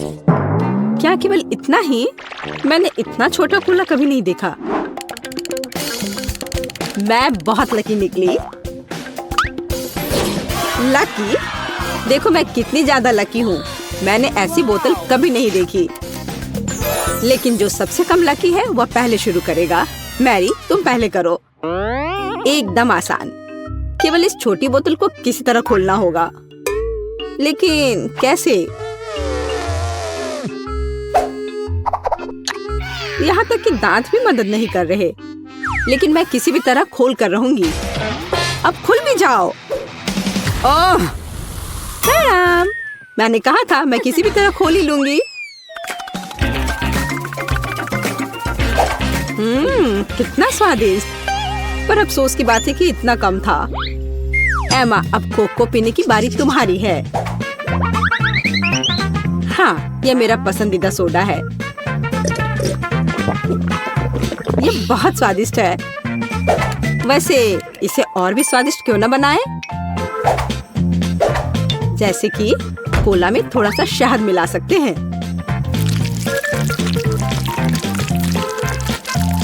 क्या केवल इतना ही? मैंने इतना छोटा कूला कभी नहीं देखा। मैं बहुत लकी निकली। लकी? देखो मैं कितनी ज्यादा लकी हूँ। मैंने ऐसी बोतल कभी नहीं देखी। लेकिन जो सबसे कम लकी है वह पहले शुरू करेगा। मैरी, तुम पहले करो। एकदम आसान। केवल इस छोटी बोतल को किसी तरह खोलना होगा। लेकिन कैसे? यहाँ तक कि दांत भी मदद नहीं कर रहे। लेकिन मैं किसी भी तरह खोल कर रहूंगी। अब खुल भी जाओ। ओह, मैडम, मैंने कहा था मैं किसी भी तरह खोल ही लूंगी। कितना स्वादिष्ट। पर अफसोस की बात है कि इतना कम था। एमा, अब कोक को पीने की बारी तुम्हारी है। हाँ, यह मेरा पसंदीदा सोडा है। ये बहुत स्वादिष्ट है। वैसे इसे और भी स्वादिष्ट क्यों न बनाएं? जैसे कि कोला में थोड़ा सा शहद मिला सकते हैं।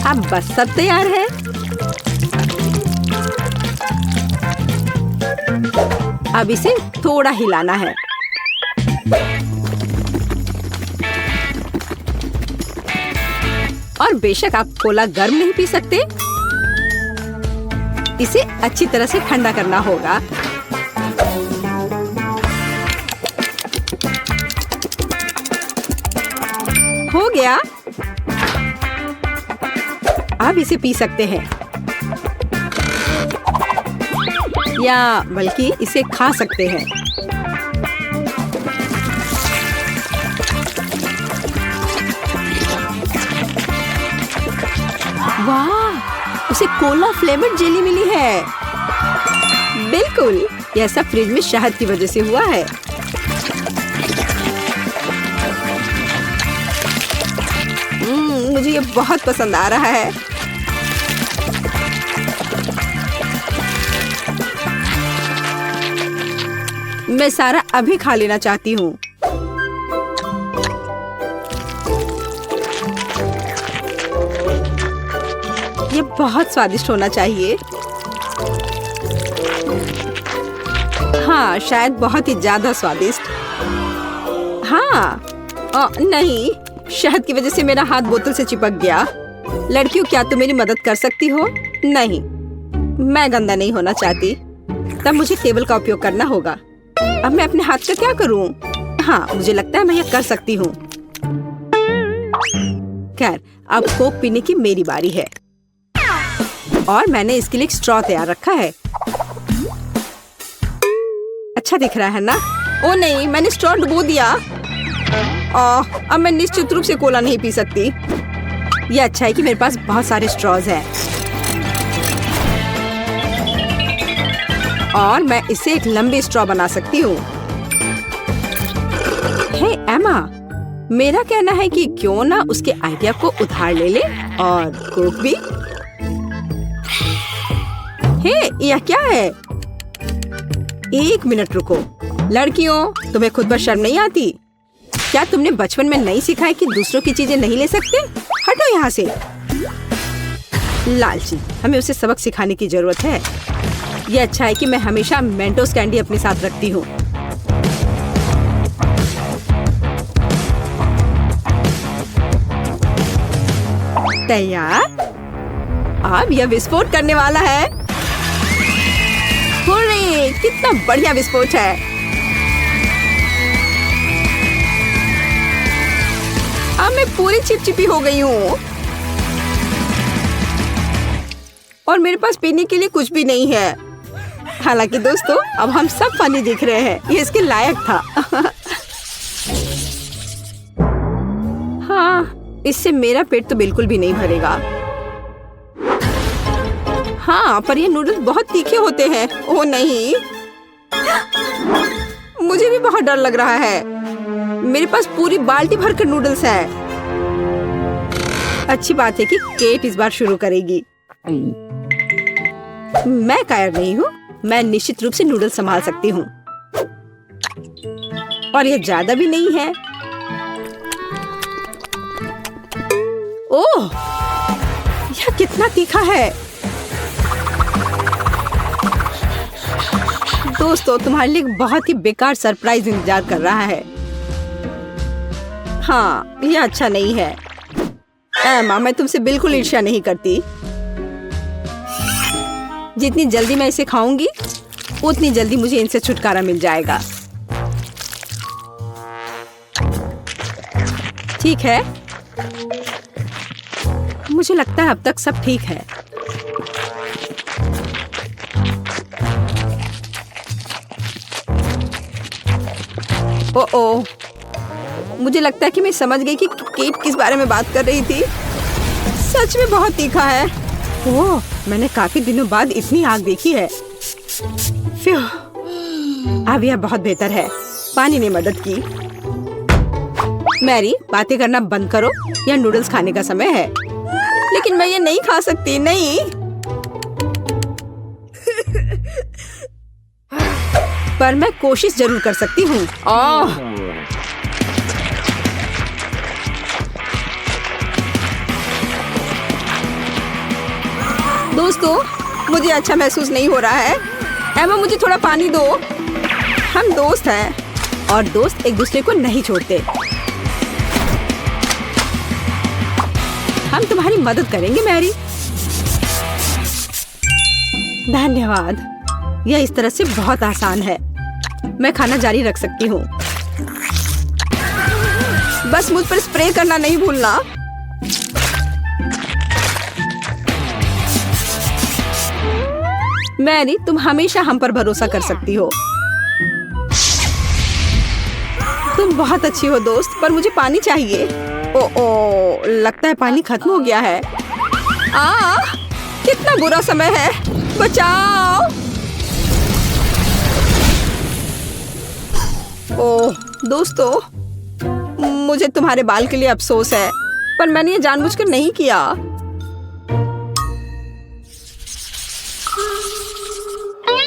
अब बस सब तैयार है। अब इसे थोड़ा हिलाना है। और बेशक आप कोला गर्म नहीं पी सकते। इसे अच्छी तरह से ठंडा करना होगा। हो गया। अब इसे पी सकते हैं या बल्कि इसे खा सकते हैं। वाह, उसे कोला फ्लेवर्ड जेली मिली है। बिल्कुल, यह सब फ्रिज में शहद की वजह से हुआ है। मुझे ये बहुत पसंद आ रहा है। मैं सारा अभी खा लेना चाहती हूँ। ये बहुत स्वादिष्ट होना चाहिए। हाँ, शायद बहुत ही ज्यादा स्वादिष्ट। हाँ, नहीं, शहद की वजह से मेरा हाथ बोतल से चिपक गया। लड़कियों, क्या तुम मेरी मदद कर सकती हो? नहीं, मैं गंदा नहीं होना चाहती। तब मुझे टेबल का उपयोग करना होगा। अब मैं अपने हाथ का क्या करूं? हाँ, मुझे लगता है मैं ये कर सकती हूँ। खैर, अब कोक पीने की मेरी बारी है। और मैंने इसके लिए एक स्ट्रॉ तैयार रखा है। अच्छा दिख रहा है ना? ओ नहीं, मैंने स्ट्रॉ डुबो दिया। अब मैं निश्चित रूप से कोला नहीं पी सकती। ये अच्छा है कि मेरे पास बहुत सारे स्ट्रॉज हैं। और मैं इससे एक लंबी स्ट्रॉ बना सकती हूँ। हे एमा, मेरा कहना है कि क्यों ना उसके आइडिया को उधार ले ले और कोक भी। हे, यह क्या है? एक मिनट रुको। लड़कियों, तुम्हें खुद पर शर्म नहीं आती? क्या तुमने बचपन में नहीं सीखा है कि दूसरों की चीजें नहीं ले सकते? हटो यहाँ से। लालची, हमें उसे सबक सिखाने की जरूरत है। ये अच्छा है कि मैं हमेशा मेंटोस कैंडी अपने साथ रखती हूँ। तैयार? अब यह विस्फोट करने वाला है। हुर्रे, कितना बढ़िया विस्फोट है। अब मैं पूरी चिपचिपी हो गई हूँ और मेरे पास पीने के लिए कुछ भी नहीं है। हालांकि दोस्तों, अब हम सब फनी दिख रहे हैं। ये इसके लायक था। हाँ, इससे मेरा पेट तो बिल्कुल भी नहीं भरेगा। हाँ, पर ये नूडल्स बहुत तीखे होते हैं। ओह नहीं, मुझे भी बहुत डर लग रहा है। मेरे पास पूरी बाल्टी भरकर नूडल्स है। अच्छी बात है कि केट इस बार शुरू करेगी। मैं कायर नहीं हूँ। मैं निश्चित रूप से नूडल्स संभाल सकती हूँ। और ये ज्यादा भी नहीं है। ओह, यह कितना तीखा है। दोस्तों, तुम्हारे लिए एक बहुत ही बेकार सरप्राइज इंतजार कर रहा है। हाँ, यह अच्छा नहीं है। एमा, मैं तुमसे बिल्कुल ईर्ष्या नहीं करती। जितनी जल्दी मैं इसे खाऊंगी, उतनी जल्दी मुझे इनसे छुटकारा मिल जाएगा। ठीक है, मुझे लगता है अब तक सब ठीक है। ओह, मुझे लगता है कि मैं समझ गई कि केट किस बारे में बात कर रही थी। सच में बहुत तीखा है। ओह, मैंने काफी दिनों बाद इतनी आग देखी है। फ्यू, अब यह बहुत बेहतर है। पानी ने मदद की। मैरी, बातें करना बंद करो, यह नूडल्स खाने का समय है। लेकिन मैं ये नहीं खा सकती, नहीं। पर मैं कोशिश जरूर कर सकती हूँ। दोस्तों, मुझे अच्छा महसूस नहीं हो रहा है। एमा, मुझे थोड़ा पानी दो। हम दोस्त हैं और दोस्त एक दूसरे को नहीं छोड़ते। हम तुम्हारी मदद करेंगे मैरी। धन्यवाद। यह इस तरह से बहुत आसान है। मैं खाना जारी रख सकती हूँ। बस मुझ पर स्प्रे करना नहीं भूलना। मैरी, तुम हमेशा हम पर भरोसा कर सकती हो। तुम बहुत अच्छी हो दोस्त, पर मुझे पानी चाहिए। ओ, लगता है पानी खत्म हो गया है। कितना बुरा समय है। बचाओ। ओह दोस्तों, मुझे तुम्हारे बाल के लिए अफसोस है, पर मैंने ये जानबूझकर नहीं किया।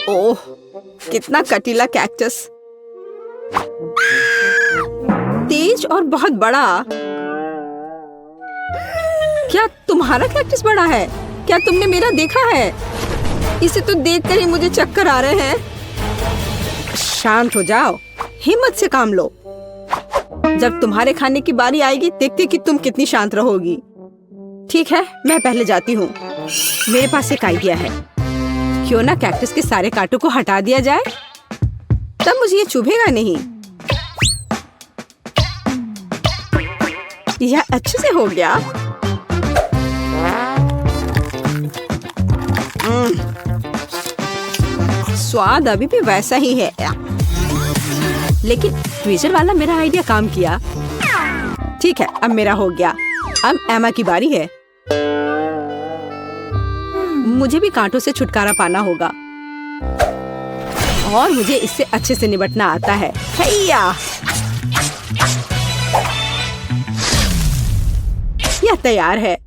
ओह, कितना कटीला कैक्टस। तेज और बहुत बड़ा। क्या तुम्हारा कैक्टस बड़ा है? क्या तुमने मेरा देखा है? इसे तो देखकर ही मुझे चक्कर आ रहे हैं। शांत हो जाओ, हिम्मत से काम लो। जब तुम्हारे खाने की बारी आएगी, देखते कि तुम कितनी शांत रहोगी। ठीक है, मैं पहले जाती हूँ। मेरे पास एक आइडिया है। क्यों ना कैक्टस के सारे कांटों को हटा दिया जाए, तब मुझे ये चुभेगा नहीं। यह अच्छे से हो गया। स्वाद अभी भी वैसा ही है, लेकिन ट्विजर वाला मेरा आइडिया काम किया। ठीक है, अब मेरा हो गया। अब एमा की बारी है। मुझे भी कांटों से छुटकारा पाना होगा और मुझे इससे अच्छे से निपटना आता है। हैया! यह तैयार है।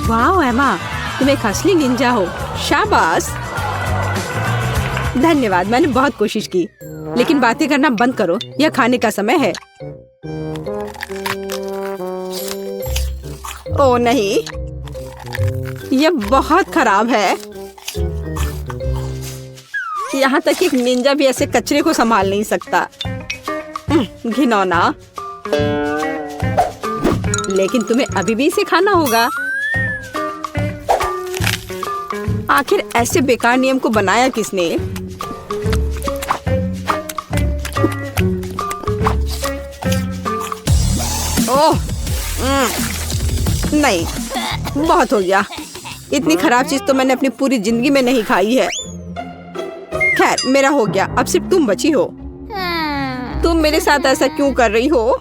वाह एमा, तुम एक असली निंजा हो। शाबाश। धन्यवाद, मैंने बहुत कोशिश की। लेकिन बातें करना बंद करो, यह खाने का समय है। ओह नहीं, यह बहुत खराब है। यहाँ तक एक निंजा भी ऐसे कचरे को संभाल नहीं सकता। घिनौना। लेकिन तुम्हें अभी भी इसे खाना होगा। आखिर ऐसे बेकार नियम को बनाया किसने? ओह, नहीं, बहुत हो गया। इतनी खराब चीज तो मैंने अपनी पूरी जिंदगी में नहीं खाई है। खैर, मेरा हो गया। अब सिर्फ तुम बची हो। तुम मेरे साथ ऐसा क्यों कर रही हो?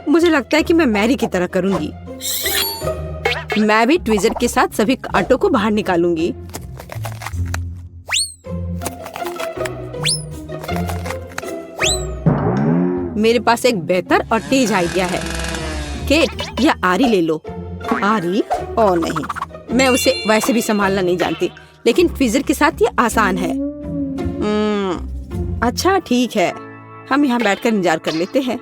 मुझे लगता है कि मैं मैरी की तरह करूंगी। मैं भी ट्विजर के साथ सभी कांटों को बाहर निकालूंगी। मेरे पास एक बेहतर और तेज आइडिया है। केट, यह आरी ले लो। आरी? ओ नहीं, मैं उसे वैसे भी संभालना नहीं जानती, लेकिन ट्विजर के साथ ये आसान है। अच्छा ठीक है, हम यहाँ बैठकर इंतजार कर लेते हैं।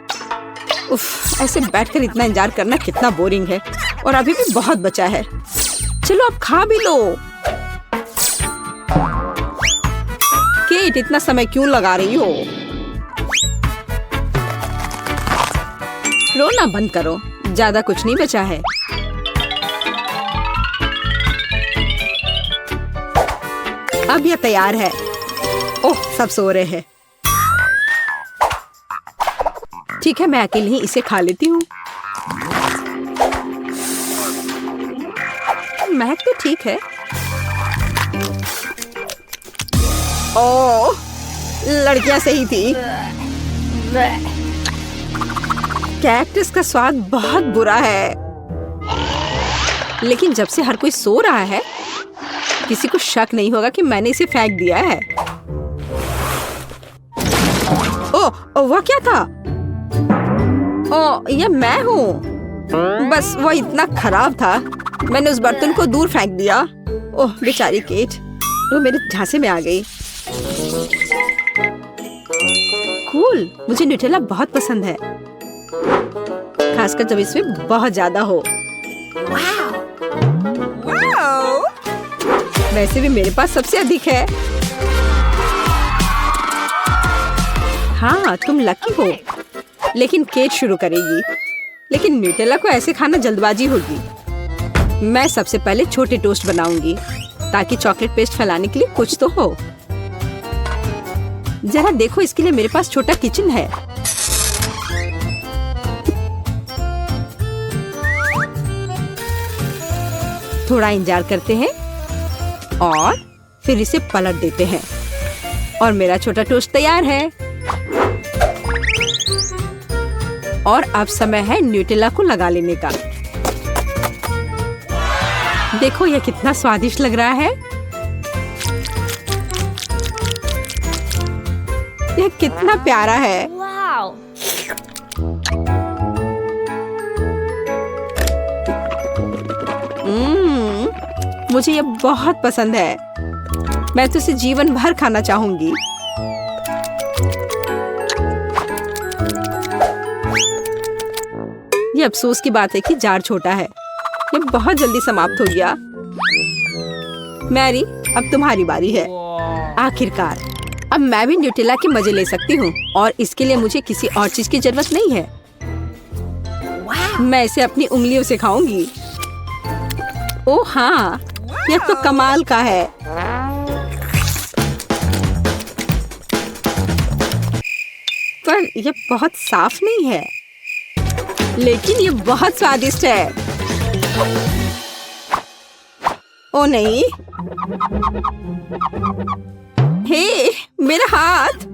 उफ, ऐसे बैठकर इतना इंतजार करना कितना बोरिंग है। और अभी भी बहुत बचा है। चलो अब खा भी लो। केट, इतना समय क्यों लगा रही हो? रोना बंद करो, ज्यादा कुछ नहीं बचा है। अब यह तैयार है। ओह, सब सो रहे हैं। ठीक है, मैं अकेले ही इसे खा लेती हूँ। महक तो ठीक है। ओह, लड़कियां सही थी। कैक्टस का स्वाद बहुत बुरा है, लेकिन जब से हर कोई सो रहा है, किसी को शक नहीं होगा कि मैंने इसे फेंक दिया है। ओह, वह क्या था? ओह, यह मैं हूँ। बस वह इतना खराब था, मैंने उस बर्तन को दूर फेंक दिया। ओह बेचारी केट, वो मेरे झांसे में आ गई। कूल, मुझे न्यूटेला बहुत पसंद है, खासकर जब इसमें बहुत ज्यादा हो। वैसे भी मेरे पास सबसे अधिक है। हाँ, तुम लकी हो। लेकिन केट शुरू करेगी। लेकिन न्यूटेला को ऐसे खाना जल्दबाजी होगी। मैं सबसे पहले छोटे टोस्ट बनाऊंगी ताकि चॉकलेट पेस्ट फैलाने के लिए कुछ तो हो। जरा देखो, इसके लिए मेरे पास छोटा किचन है। थोड़ा इंतजार करते हैं और फिर इसे पलट देते हैं और मेरा छोटा टोस्ट तैयार है। और अब समय है न्यूटेला को लगा लेने का। देखो यह कितना स्वादिष्ट लग रहा है। यह कितना प्यारा है। मुझे यह बहुत पसंद है। मैं तो इसे जीवन भर खाना चाहूंगी। ये अफसोस की बात है कि जार छोटा है। ये बहुत जल्दी समाप्त हो गया। मैरी, अब तुम्हारी बारी है। आखिरकार अब मैं भी न्यूटेला के मजे ले सकती हूँ और इसके लिए मुझे किसी और चीज की जरूरत नहीं है। मैं इसे अपनी उंगलियों से खाऊंगी। ओह हाँ, यह तो कमाल का है। पर यह बहुत साफ नहीं है, लेकिन ये बहुत स्वादिष्ट है। ओ नहीं, हे मेरा हाथ।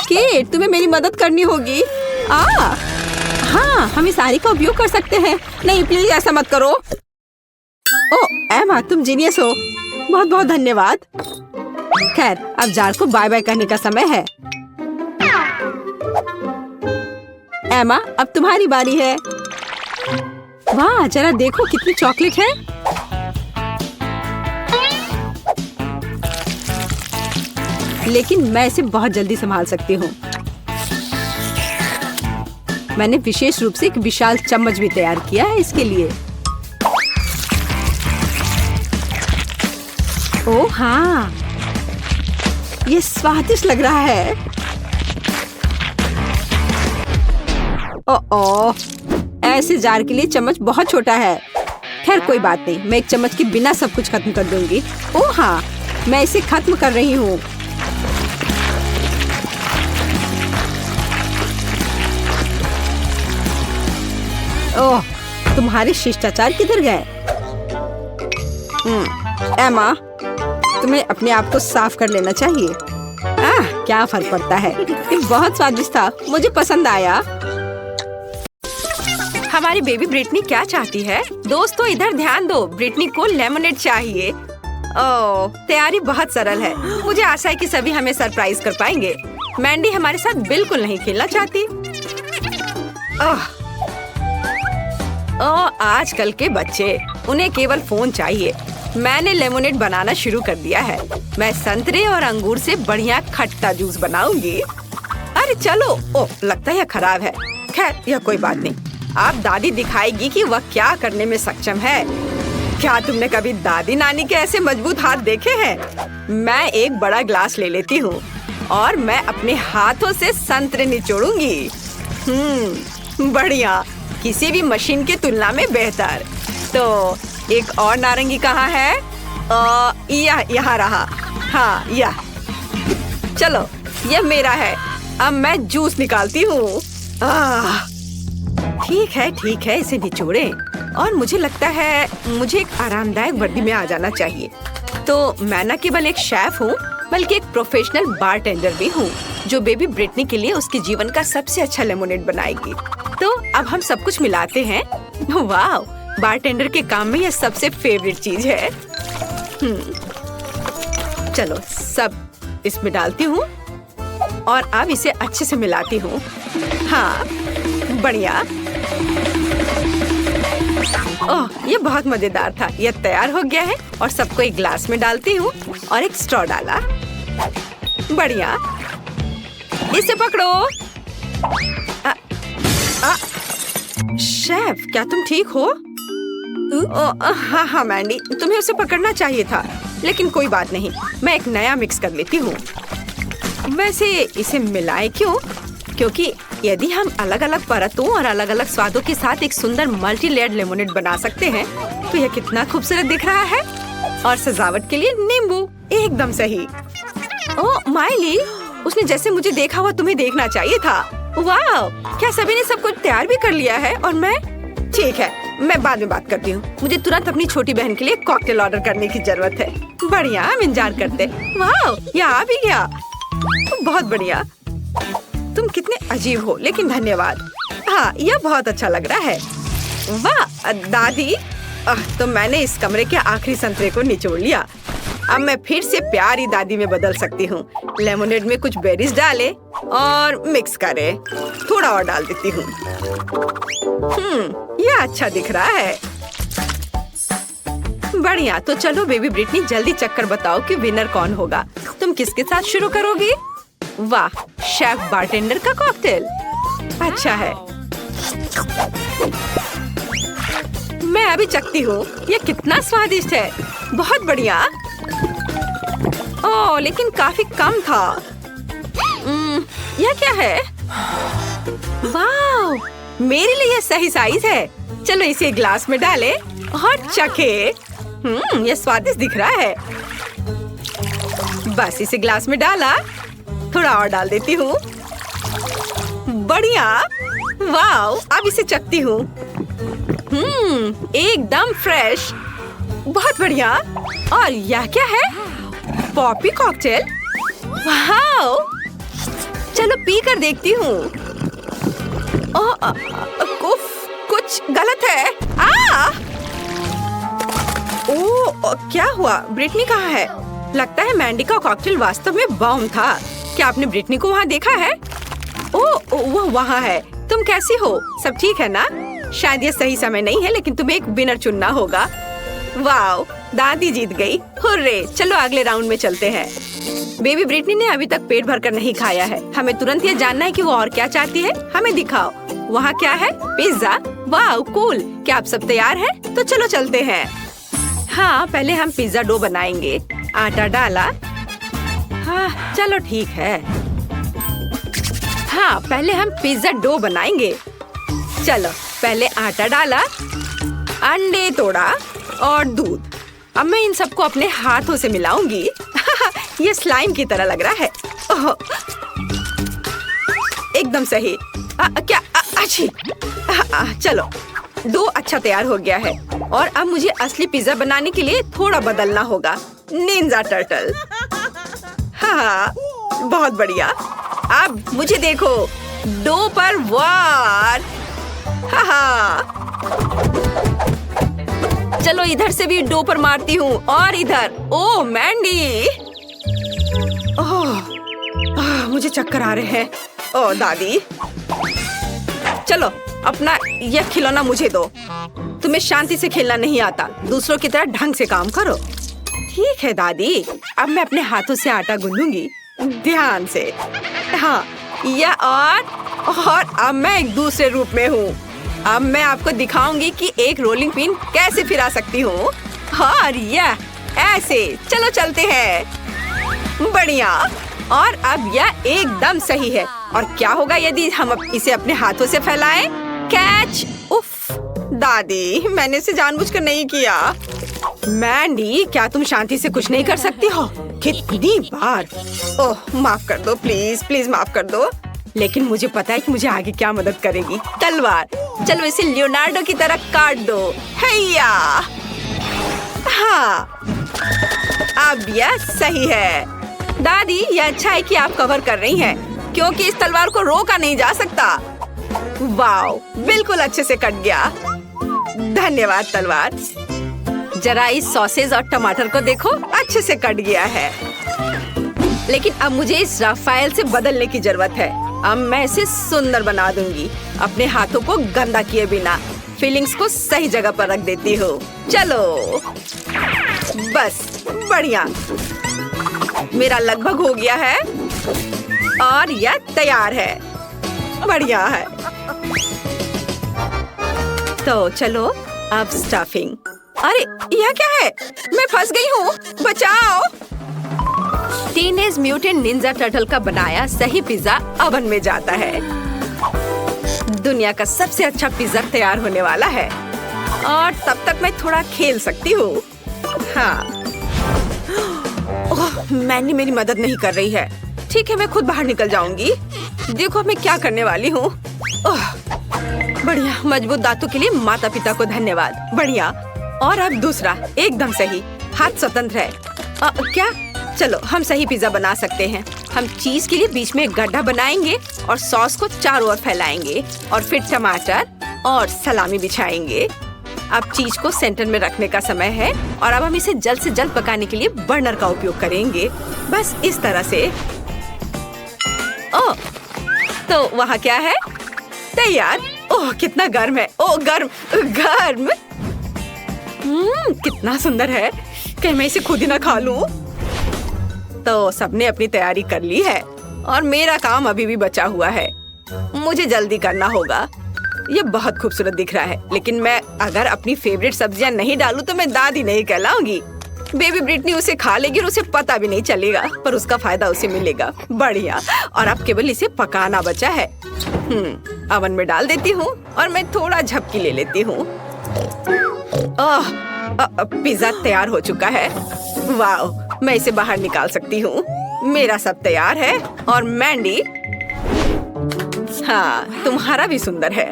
केट, तुम्हें मेरी मदद करनी होगी। हाँ, हम इस आरी का उपयोग कर सकते हैं। नहीं प्लीज ऐसा मत करो। ओ एमा, तुम जीनियस हो। बहुत बहुत धन्यवाद। खैर, अब जार को बाय बाय कहने का समय है। एमा, अब तुम्हारी बारी है। वाह, जरा देखो कितनी चॉकलेट है। लेकिन मैं इसे बहुत जल्दी संभाल सकती हूँ। मैंने विशेष रूप से एक विशाल चम्मच भी तैयार किया है इसके लिए। ओह हाँ, ये स्वादिष्ट लग रहा है। ओह, ऐसे जार के लिए चम्मच बहुत छोटा है। खैर कोई बात नहीं, मैं एक चम्मच के बिना सब कुछ खत्म कर दूंगी। ओह हाँ, मैं इसे खत्म कर रही हूँ। ओह, तुम्हारे शिष्टाचार किधर गए? एमा, तुम्हें अपने आप को साफ कर लेना चाहिए। क्या फर्क पड़ता है। ये बहुत स्वादिष्ट था, मुझे पसंद आया। हमारी बेबी ब्रिटनी क्या चाहती है? दोस्तों इधर ध्यान दो, ब्रिटनी को लेमनेड चाहिए। ओह, तैयारी बहुत सरल है। मुझे आशा है कि सभी हमें सरप्राइज कर पाएंगे। मैंडी हमारे साथ बिल्कुल नहीं खेलना चाहती। आजकल के बच्चे, उन्हें केवल फोन चाहिए। मैंने लेमोनेड बनाना शुरू कर दिया है। मैं संतरे और अंगूर से बढ़िया खट्टा जूस बनाऊंगी। अरे अरे चलो। ओ, लगता है यह खराब है। खैर, यह कोई बात नहीं। अब दादी दिखाएगी कि वह क्या करने में सक्षम है। क्या तुमने कभी दादी नानी के ऐसे मजबूत हाथ देखे हैं? मैं एक बड़ा ग्लास ले लेती हूँ और मैं अपने हाथों से संतरे निचोड़ूंगी। बढ़िया, किसी भी मशीन की तुलना में बेहतर। तो एक और नारंगी कहाँ है? यहाँ रहा। हाँ, यह। चलो, यह मेरा है। अब मैं जूस निकालती हूँ। ठीक है, इसे निचोड़ें। और मुझे लगता है मुझे एक आरामदायक वर्दी में आ जाना चाहिए। तो मैं न केवल एक शेफ हूँ, बल्कि एक प्रोफेशनल बारटेंडर भी हूँ, जो बेबी ब्रिटनी के लिए उसके जीवन का सबसे अच्छा लेमोनेड बनाएगी। तो अब हम सब कुछ मिलाते हैं। वाह, बारटेंडर के काम में यह सबसे फेवरेट चीज है। चलो, सब इसमें डालती हूँ और अब इसे अच्छे से मिलाती हूँ। हाँ, बढ़िया। ओह, ये बहुत मजेदार था। यह तैयार हो गया है और सबको एक ग्लास में डालती हूँ और एक स्ट्रॉ डाला। बढ़िया, इसे पकड़ो। शेफ, क्या तुम ठीक हो? हाँ मैंडी, तुम्हें उसे पकड़ना चाहिए था, लेकिन कोई बात नहीं, मैं एक नया मिक्स कर लेती हूँ। वैसे इसे मिलाएं क्यों? क्योंकि यदि हम अलग अलग परतों और अलग अलग स्वादों के साथ एक सुंदर मल्टी लेयर्ड लेमोनेड बना सकते हैं, तो यह कितना खूबसूरत दिख रहा है। और सजावट के लिए नींबू, एकदम सही। ओह माइली, उसने जैसे मुझे देखा हुआ तुम्हें देखना चाहिए था। वाह, क्या सभी ने सब कुछ तैयार भी कर लिया है? और मैं? ठीक है, मैं बाद में बात करती हूँ। मुझे तुरंत अपनी छोटी बहन के लिए कॉकटेल ऑर्डर करने की जरूरत है। बढ़िया, हम इंतजार करते। वाह, यह आ भी गया। बहुत बढ़िया। तुम कितने अजीब हो, लेकिन धन्यवाद। हाँ, यह बहुत अच्छा लग रहा है। वाह दादी, तो मैंने इस कमरे के आखिरी संतरे को निचोड़ लिया। अब मैं फिर से प्यारी दादी में बदल सकती हूँ। लेमोनेड में कुछ बेरीज डाले और मिक्स करे। थोड़ा और डाल देती हूँ। यह अच्छा दिख रहा है। बढ़िया, तो चलो बेबी ब्रिटनी, जल्दी चक्कर बताओ कि विनर कौन होगा। तुम किसके साथ शुरू करोगी? वाह, शेफ बारटेंडर का कॉकटेल। अच्छा है, मैं अभी चखती हूँ। यह कितना स्वादिष्ट है। बहुत बढ़िया। ओह, लेकिन काफी कम था। यह क्या है? वाह, मेरे लिए यह सही साइज है। चलो इसे ग्लास में डालें और चखे। यह स्वादिष्ट दिख रहा है। बस इसे ग्लास में डाला, थोड़ा और डाल देती हूँ। बढ़िया। वाह, अब इसे चखती हूँ। एकदम फ्रेश। बहुत बढ़िया। और यह क्या है? Poppy cocktail. वाह, चलो पी कर देखती हूँ। कुछ गलत है। क्या हुआ? ब्रिटनी कहाँ है? लगता है मैंडी का कॉकटेल वास्तव में बॉम्ब था। क्या आपने ब्रिटनी को वहाँ देखा है? वो वहाँ है। तुम कैसी हो? सब ठीक है ना? शायद ये सही समय नहीं है, लेकिन तुम्हें एक विनर चुनना होगा। वाओ, दादी जीत गई। हुर्रे! चलो अगले राउंड में चलते हैं। बेबी ब्रिटनी ने अभी तक पेट भरकर नहीं खाया है। हमें तुरंत ये जानना है कि वो और क्या चाहती है। हमें दिखाओ। वहाँ क्या है? पिज्जा। Wow, cool. क्या आप सब तैयार हैं? तो चलो चलते हैं। हाँ, पहले हम पिज्जा डो बनाएंगे। आटा डाला। हाँ, चलो ठीक है। हाँ, पहले हम पिज्जा डो बनाएंगे। चलो, पहले आटा डाला, अंडे तोड़ा और दूध। अब मैं इन सबको अपने हाथों से मिलाऊंगी। ये स्लाइम की तरह लग रहा है। एकदम सही। क्या? अच्छी। चलो, डो अच्छा तैयार हो गया है और अब मुझे असली पिज्जा बनाने के लिए थोड़ा बदलना होगा। Ninja turtle. हाँ, बहुत बढ़िया। अब मुझे देखो, डो पर वार। हाँ, चलो इधर से भी डो पर मारती हूँ और इधर। ओह मैंडी, मुझे चक्कर आ रहे हैं। ओह दादी, चलो अपना यह खिलौना मुझे दो। तुम्हें शांति से खेलना नहीं आता। दूसरों की तरह ढंग से काम करो। ठीक है दादी, अब मैं अपने हाथों से आटा गूंदूंगी। ध्यान से। हाँ, या और अब मैं एक दूसरे रूप में हूँ। अब मैं आपको दिखाऊंगी कि एक रोलिंग पिन कैसे फिरा सकती हूँ। और यह ऐसे। चलो चलते हैं। बढ़िया। और अब यह एकदम सही है। और क्या होगा यदि हम इसे अपने हाथों से फैलाएं? कैच। उफ दादी, मैंने इसे जानबूझकर नहीं किया। मैंडी, क्या तुम शांति से कुछ नहीं कर सकती हो? कितनी बार। ओह माफ कर दो, प्लीज प्लीज माफ कर दो। लेकिन मुझे पता है कि मुझे आगे क्या मदद करेगी। तलवार। चलो इसे लियोनार्डो की तरह काट दो। हैया। हाँ, अब यह सही है। दादी, यह अच्छा है कि आप कवर कर रही हैं, क्योंकि इस तलवार को रोका नहीं जा सकता। वाओ, बिल्कुल अच्छे से कट गया। धन्यवाद तलवार। जरा इस सॉसेज और टमाटर को देखो, अच्छे से कट गया है। लेकिन अब मुझे इस राफेल से बदलने की जरूरत है। अब मैं इसे सुंदर बना दूंगी, अपने हाथों को गंदा किए बिना। फीलिंग्स को सही जगह पर रख देती हूँ। चलो बस, बढ़िया। मेरा लगभग हो गया है और यह तैयार है। बढ़िया है। तो चलो अब स्टफिंग। अरे यह क्या है? मैं फंस गई हूँ, बचाओ। टीनेज म्यूटेंट निंजा टर्टल का बनाया सही पिज्जा ओवन में जाता है। दुनिया का सबसे अच्छा पिज्जा तैयार होने वाला है। और तब तक मैं थोड़ा खेल सकती हूँ। हाँ। ओह, मैंने मेरी मदद नहीं कर रही है। ठीक है, मैं खुद बाहर निकल जाऊंगी। देखो मैं क्या करने वाली हूँ। ओह, बढ़िया। मजबूत दांतों के लिए माता पिता को धन्यवाद। बढ़िया। और अब दूसरा, एकदम सही। हाथ स्वतंत्र है। क्या? चलो हम सही पिज्जा बना सकते हैं। हम चीज के लिए बीच में एक गड्ढा बनाएंगे और सॉस को चारों ओर फैलाएंगे और फिर टमाटर और सलामी बिछाएंगे। अब चीज को सेंटर में रखने का समय है और अब हम इसे जल्द से जल्द पकाने के लिए बर्नर का उपयोग करेंगे। बस इस तरह से। ओह, तो वहाँ क्या है? तैयार। ओह कितना गर्म है। ओह गर्म गर्म। कितना सुंदर है। क्या मैं इसे खुद ही ना खा लूं? तो सबने अपनी तैयारी कर ली है और मेरा काम अभी भी बचा हुआ है। मुझे जल्दी करना होगा। ये बहुत खूबसूरत दिख रहा है, लेकिन मैं अगर अपनी फेवरेट सब्जियां नहीं डालूं तो मैं दादी नहीं कहलाऊंगी। बेबी ब्रिटनी उसे खा लेगी और उसे पता भी नहीं चलेगा, पर उसका फायदा उसे मिलेगा। बढ़िया। और अब केवल इसे पकाना बचा है। ओवन में डाल देती हूँ और मैं थोड़ा झपकी ले लेती हूँ। पिज्जा तैयार हो चुका है। वाओ, मैं इसे बाहर निकाल सकती हूँ। मेरा सब तैयार है और मैंडी, हाँ तुम्हारा भी सुंदर है।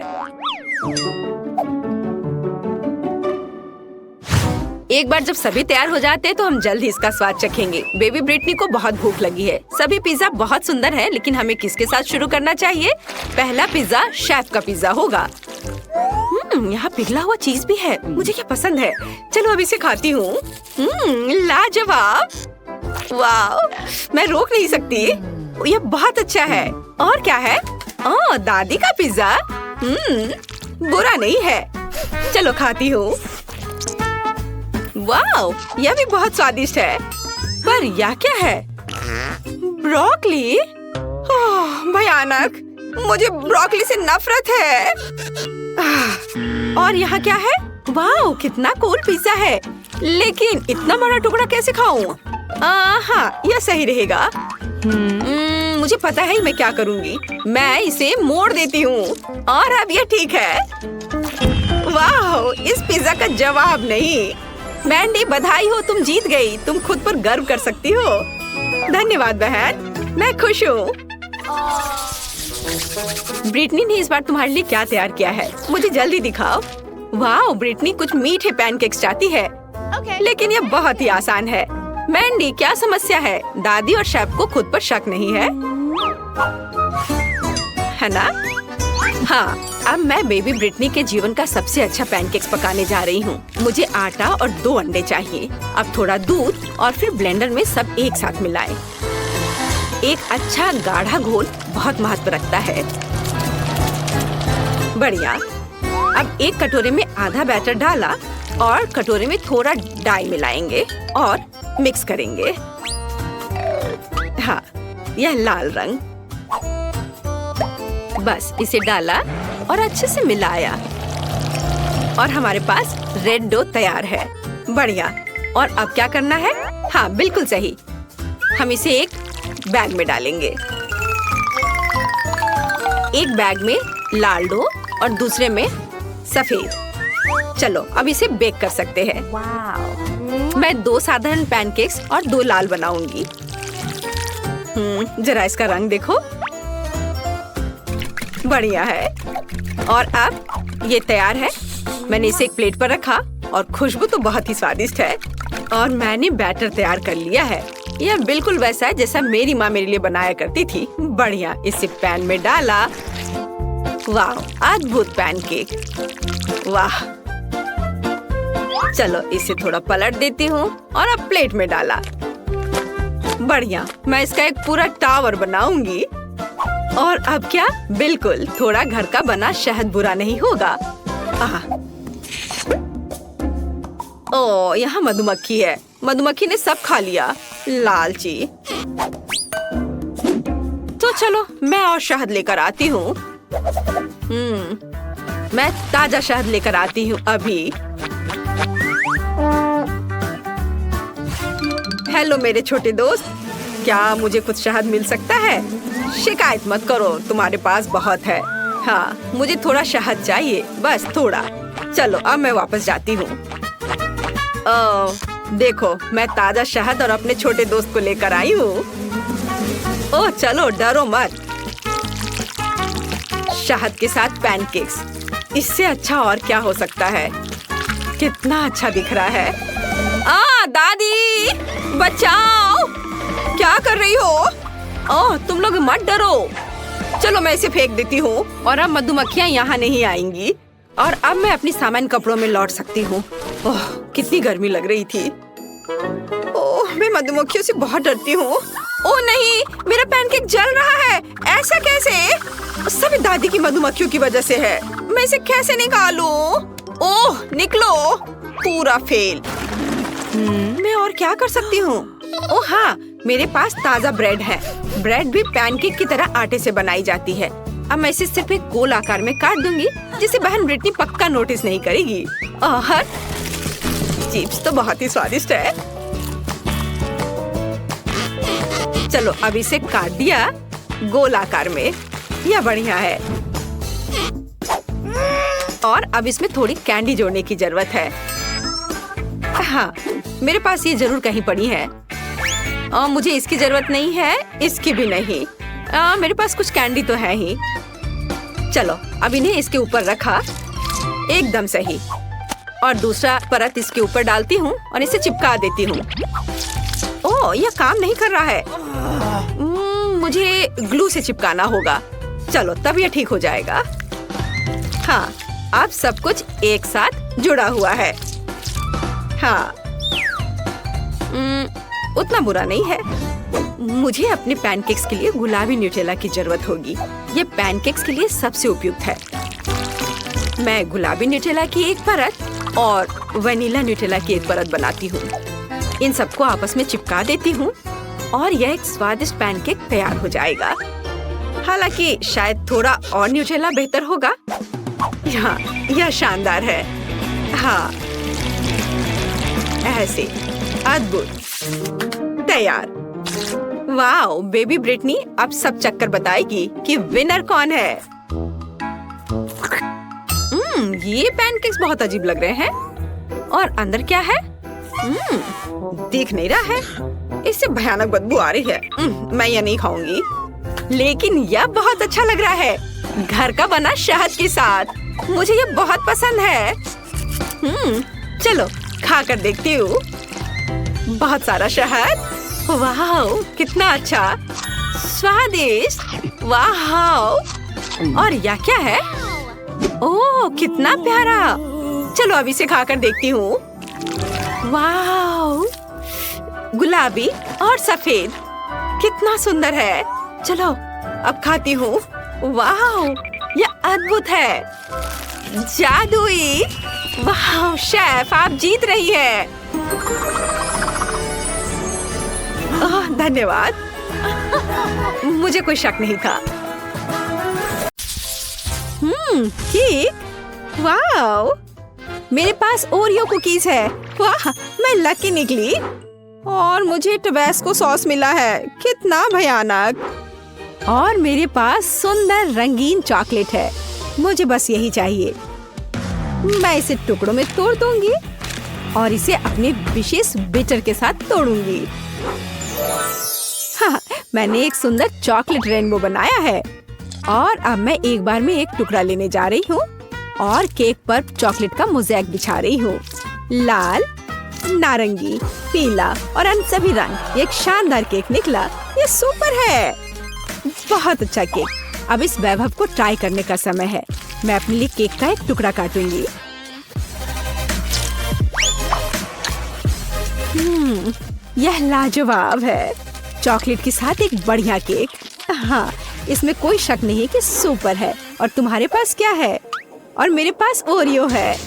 एक बार जब सभी तैयार हो जाते हैं तो हम जल्द ही इसका स्वाद चखेंगे। बेबी ब्रिटनी को बहुत भूख लगी है। सभी पिज्जा बहुत सुंदर है, लेकिन हमें किसके साथ शुरू करना चाहिए? पहला पिज्जा शेफ का पिज्जा होगा। यहाँ पिघला हुआ चीज भी है। मुझे क्या पसंद है। चलो अब इसे खाती हूँ। लाजवाब। वाओ, मैं रोक नहीं सकती। यह बहुत अच्छा है। और क्या है? ओह, दादी का पिज्जा। बुरा नहीं है। चलो खाती हूँ। वाओ, यह भी बहुत स्वादिष्ट है। पर यह क्या है? ब्रोकली। ओह, भयानक। मुझे ब्रोकली से नफरत है। और यहाँ क्या है? वाओ, कितना कूल पिज्जा है। लेकिन इतना बड़ा टुकड़ा कैसे खाऊं? हाँ, यह सही रहेगा। मुझे पता है मैं क्या करूँगी। मैं इसे मोड़ देती हूँ और अब यह ठीक है। वाह, इस पिज्जा का जवाब नहीं। मैंडी, बधाई हो, तुम जीत गई। तुम खुद पर गर्व कर सकती हो। धन्यवाद बहन, मैं खुश हूँ। ब्रिटनी ने इस बार तुम्हारे लिए क्या तैयार किया है? मुझे जल्दी दिखाओ। वाह, ब्रिटनी कुछ मीठे पैनकेक्स चाहती है। लेकिन यह बहुत ही आसान है। मैंडी, क्या समस्या है? दादी और शेफ को खुद पर शक नहीं है ना? हाँ, अब मैं बेबी ब्रिटनी के जीवन का सबसे अच्छा पैनकेक्स पकाने जा रही हूँ। मुझे आटा और 2 अंडे चाहिए। अब थोड़ा दूध और फिर ब्लेंडर में सब एक साथ मिलाएं। एक अच्छा गाढ़ा घोल बहुत महत्व रखता है। बढ़िया। अब एक कटोरे में आधा बैटर डाला और कटोरे में थोड़ा डाई मिलाएंगे और मिक्स करेंगे। हाँ, यह लाल रंग। बस इसे डाला और अच्छे से मिलाया और हमारे पास रेड डो तैयार है। बढ़िया। और अब क्या करना है? हाँ, बिल्कुल सही। हम इसे एक बैग में डालेंगे। एक बैग में लाल डो और दूसरे में सफेद। चलो अब इसे बेक कर सकते हैं। मैं 2 साधारण पैनकेक्स और 2 लाल बनाऊंगी। जरा इसका रंग देखो, बढ़िया है। और अब ये तैयार है। मैंने इसे एक प्लेट पर रखा और खुशबू तो बहुत ही स्वादिष्ट है। और मैंने बैटर तैयार कर लिया है। यह बिल्कुल वैसा है जैसा मेरी माँ मेरे लिए बनाया करती थी। बढ़िया। इसे पैन में डाला। वाह, अद्भुत पैनकेक। वाह। चलो इसे थोड़ा पलट देती हूँ और अब प्लेट में डाला। बढ़िया। मैं इसका एक पूरा टावर बनाऊंगी। और अब क्या? बिल्कुल, थोड़ा घर का बना शहद बुरा नहीं होगा। ओह, यहाँ मधुमक्खी है। मधुमक्खी ने सब खा लिया। लालची। तो चलो मैं और शहद लेकर आती हूँ। मैं ताजा शहद लेकर आती हूँ अभी। हेलो मेरे छोटे दोस्त, क्या मुझे कुछ शहद मिल सकता है? शिकायत मत करो, तुम्हारे पास बहुत है। हाँ, मुझे थोड़ा शहद चाहिए, बस थोड़ा। चलो अब मैं वापस जाती हूँ। देखो, मैं ताजा शहद और अपने छोटे दोस्त को लेकर आई हूँ। ओह चलो, डरो मत। शहद के साथ पैनकेक्स, इससे अच्छा और क्या हो सकता है? कितना अच्छा दिख रहा है। दादी बचाओ, क्या कर रही हो? ओह, तुम लोग मत डरो। चलो मैं इसे फेंक देती हूँ और अब मधुमक्खियाँ यहाँ नहीं आएंगी। और अब मैं अपनी सामान्य कपड़ों में लौट सकती हूँ। ओह, कितनी गर्मी लग रही थी। ओह, मैं मधुमक्खियों से बहुत डरती हूँ। ओह नहीं, मेरा पैनकेक जल रहा है। ऐसा कैसे? सभी दादी की मधुमक्खियों की वजह से है। मैं इसे कैसे निकालूं? ओह, निकलो। पूरा फेल। मैं और क्या कर सकती हूँ? ओह हाँ, मेरे पास ताजा ब्रेड है। ब्रेड भी पैनकेक की तरह आटे से बनाई जाती है। अब मैं इसे सिर्फ एक गोल आकार में काट दूंगी, जिसे बहन ब्रिटनी पक्का नोटिस नहीं करेगी। और चिप्स तो बहुत ही स्वादिष्ट है। चलो अब इसे काट दिया गोल आकार में। यह बढ़िया है। और अब इसमें थोड़ी कैंडी जोड़ने की जरूरत है। हाँ, मेरे पास ये जरूर कहीं पड़ी है। मुझे इसकी जरूरत नहीं है, इसकी भी नहीं। मेरे पास कुछ कैंडी तो है ही। चलो अब इन्हें इसके ऊपर रखा, एकदम सही। और दूसरा परत इसके ऊपर डालती हूँ और इसे चिपका देती हूँ। ओह, यह काम नहीं कर रहा है। मुझे ग्लू से चिपकाना होगा। चलो तब यह ठीक हो जाएगा। हाँ, अब सब कुछ एक साथ जुड़ा हुआ है। हाँ, उतना बुरा नहीं है। मुझे अपने पैनकेक्स के लिए गुलाबी न्यूटेला की जरूरत होगी। ये पैनकेक्स के लिए सबसे उपयुक्त है। मैं गुलाबी न्यूटेला की एक परत और वनीला न्यूटेला की एक परत बनाती हूँ। इन सबको आपस में चिपका देती हूँ और यह एक स्वादिष्ट पैनकेक तैयार हो जाएगा। हालांकि शायद थोड़ा और न्यूटेला बेहतर होगा। हाँ, यह शानदार है। हाँ, ऐसे अद्भुत। तैयार। वाओ, बेबी ब्रिटनी अब सब चक्कर बताएगी कि विनर कौन है। ये पैनकेक्स बहुत अजीब लग रहे हैं। और अंदर क्या है? दिख नहीं रहा है। इससे भयानक बदबू आ रही है। मैं ये नहीं खाऊंगी। लेकिन यह बहुत अच्छा लग रहा है, घर का बना शहद के साथ। मुझे ये बहुत पसंद है। चलो खा कर देखती हूँ। बहुत सारा शहद। वाह, कितना अच्छा, स्वादिष्ट। वाह, और यह क्या है? ओह, कितना प्यारा। चलो अब इसे खाकर देखती हूँ। वाह, गुलाबी और सफेद, कितना सुंदर है। चलो अब खाती हूँ। वाह, यह अद्भुत है, जादुई। वाह शेफ, आप जीत रही है। धन्यवाद। मुझे कोई शक नहीं था। केक। वाओ, मेरे पास ओरियो कुकीज है। वाह, मैं लकी निकली। और मुझे टबैस्को सॉस मिला है, कितना भयानक। और मेरे पास सुंदर रंगीन चॉकलेट है। मुझे बस यही चाहिए। मैं इसे टुकड़ों में तोड़ दूंगी और इसे अपने विशेष बिटर के साथ तोड़ूंगी। हाँ, मैंने एक सुंदर चॉकलेट रेनबो बनाया है। और अब मैं एक बार में एक टुकड़ा लेने जा रही हूँ और केक पर चॉकलेट का मोज़ेक बिछा रही हूँ। लाल, नारंगी, पीला और अन्य सभी रंग। एक शानदार केक निकला। ये सुपर है, बहुत अच्छा केक। अब इस वैभव को ट्राई करने का समय है। मैं अपने लिए केक का एक टुकड़ा काटूंगी। यह लाजवाब है। चॉकलेट के साथ एक बढ़िया केक। हाँ, इसमें कोई शक नहीं कि सुपर है। और तुम्हारे पास क्या है? और मेरे पास ओरियो है।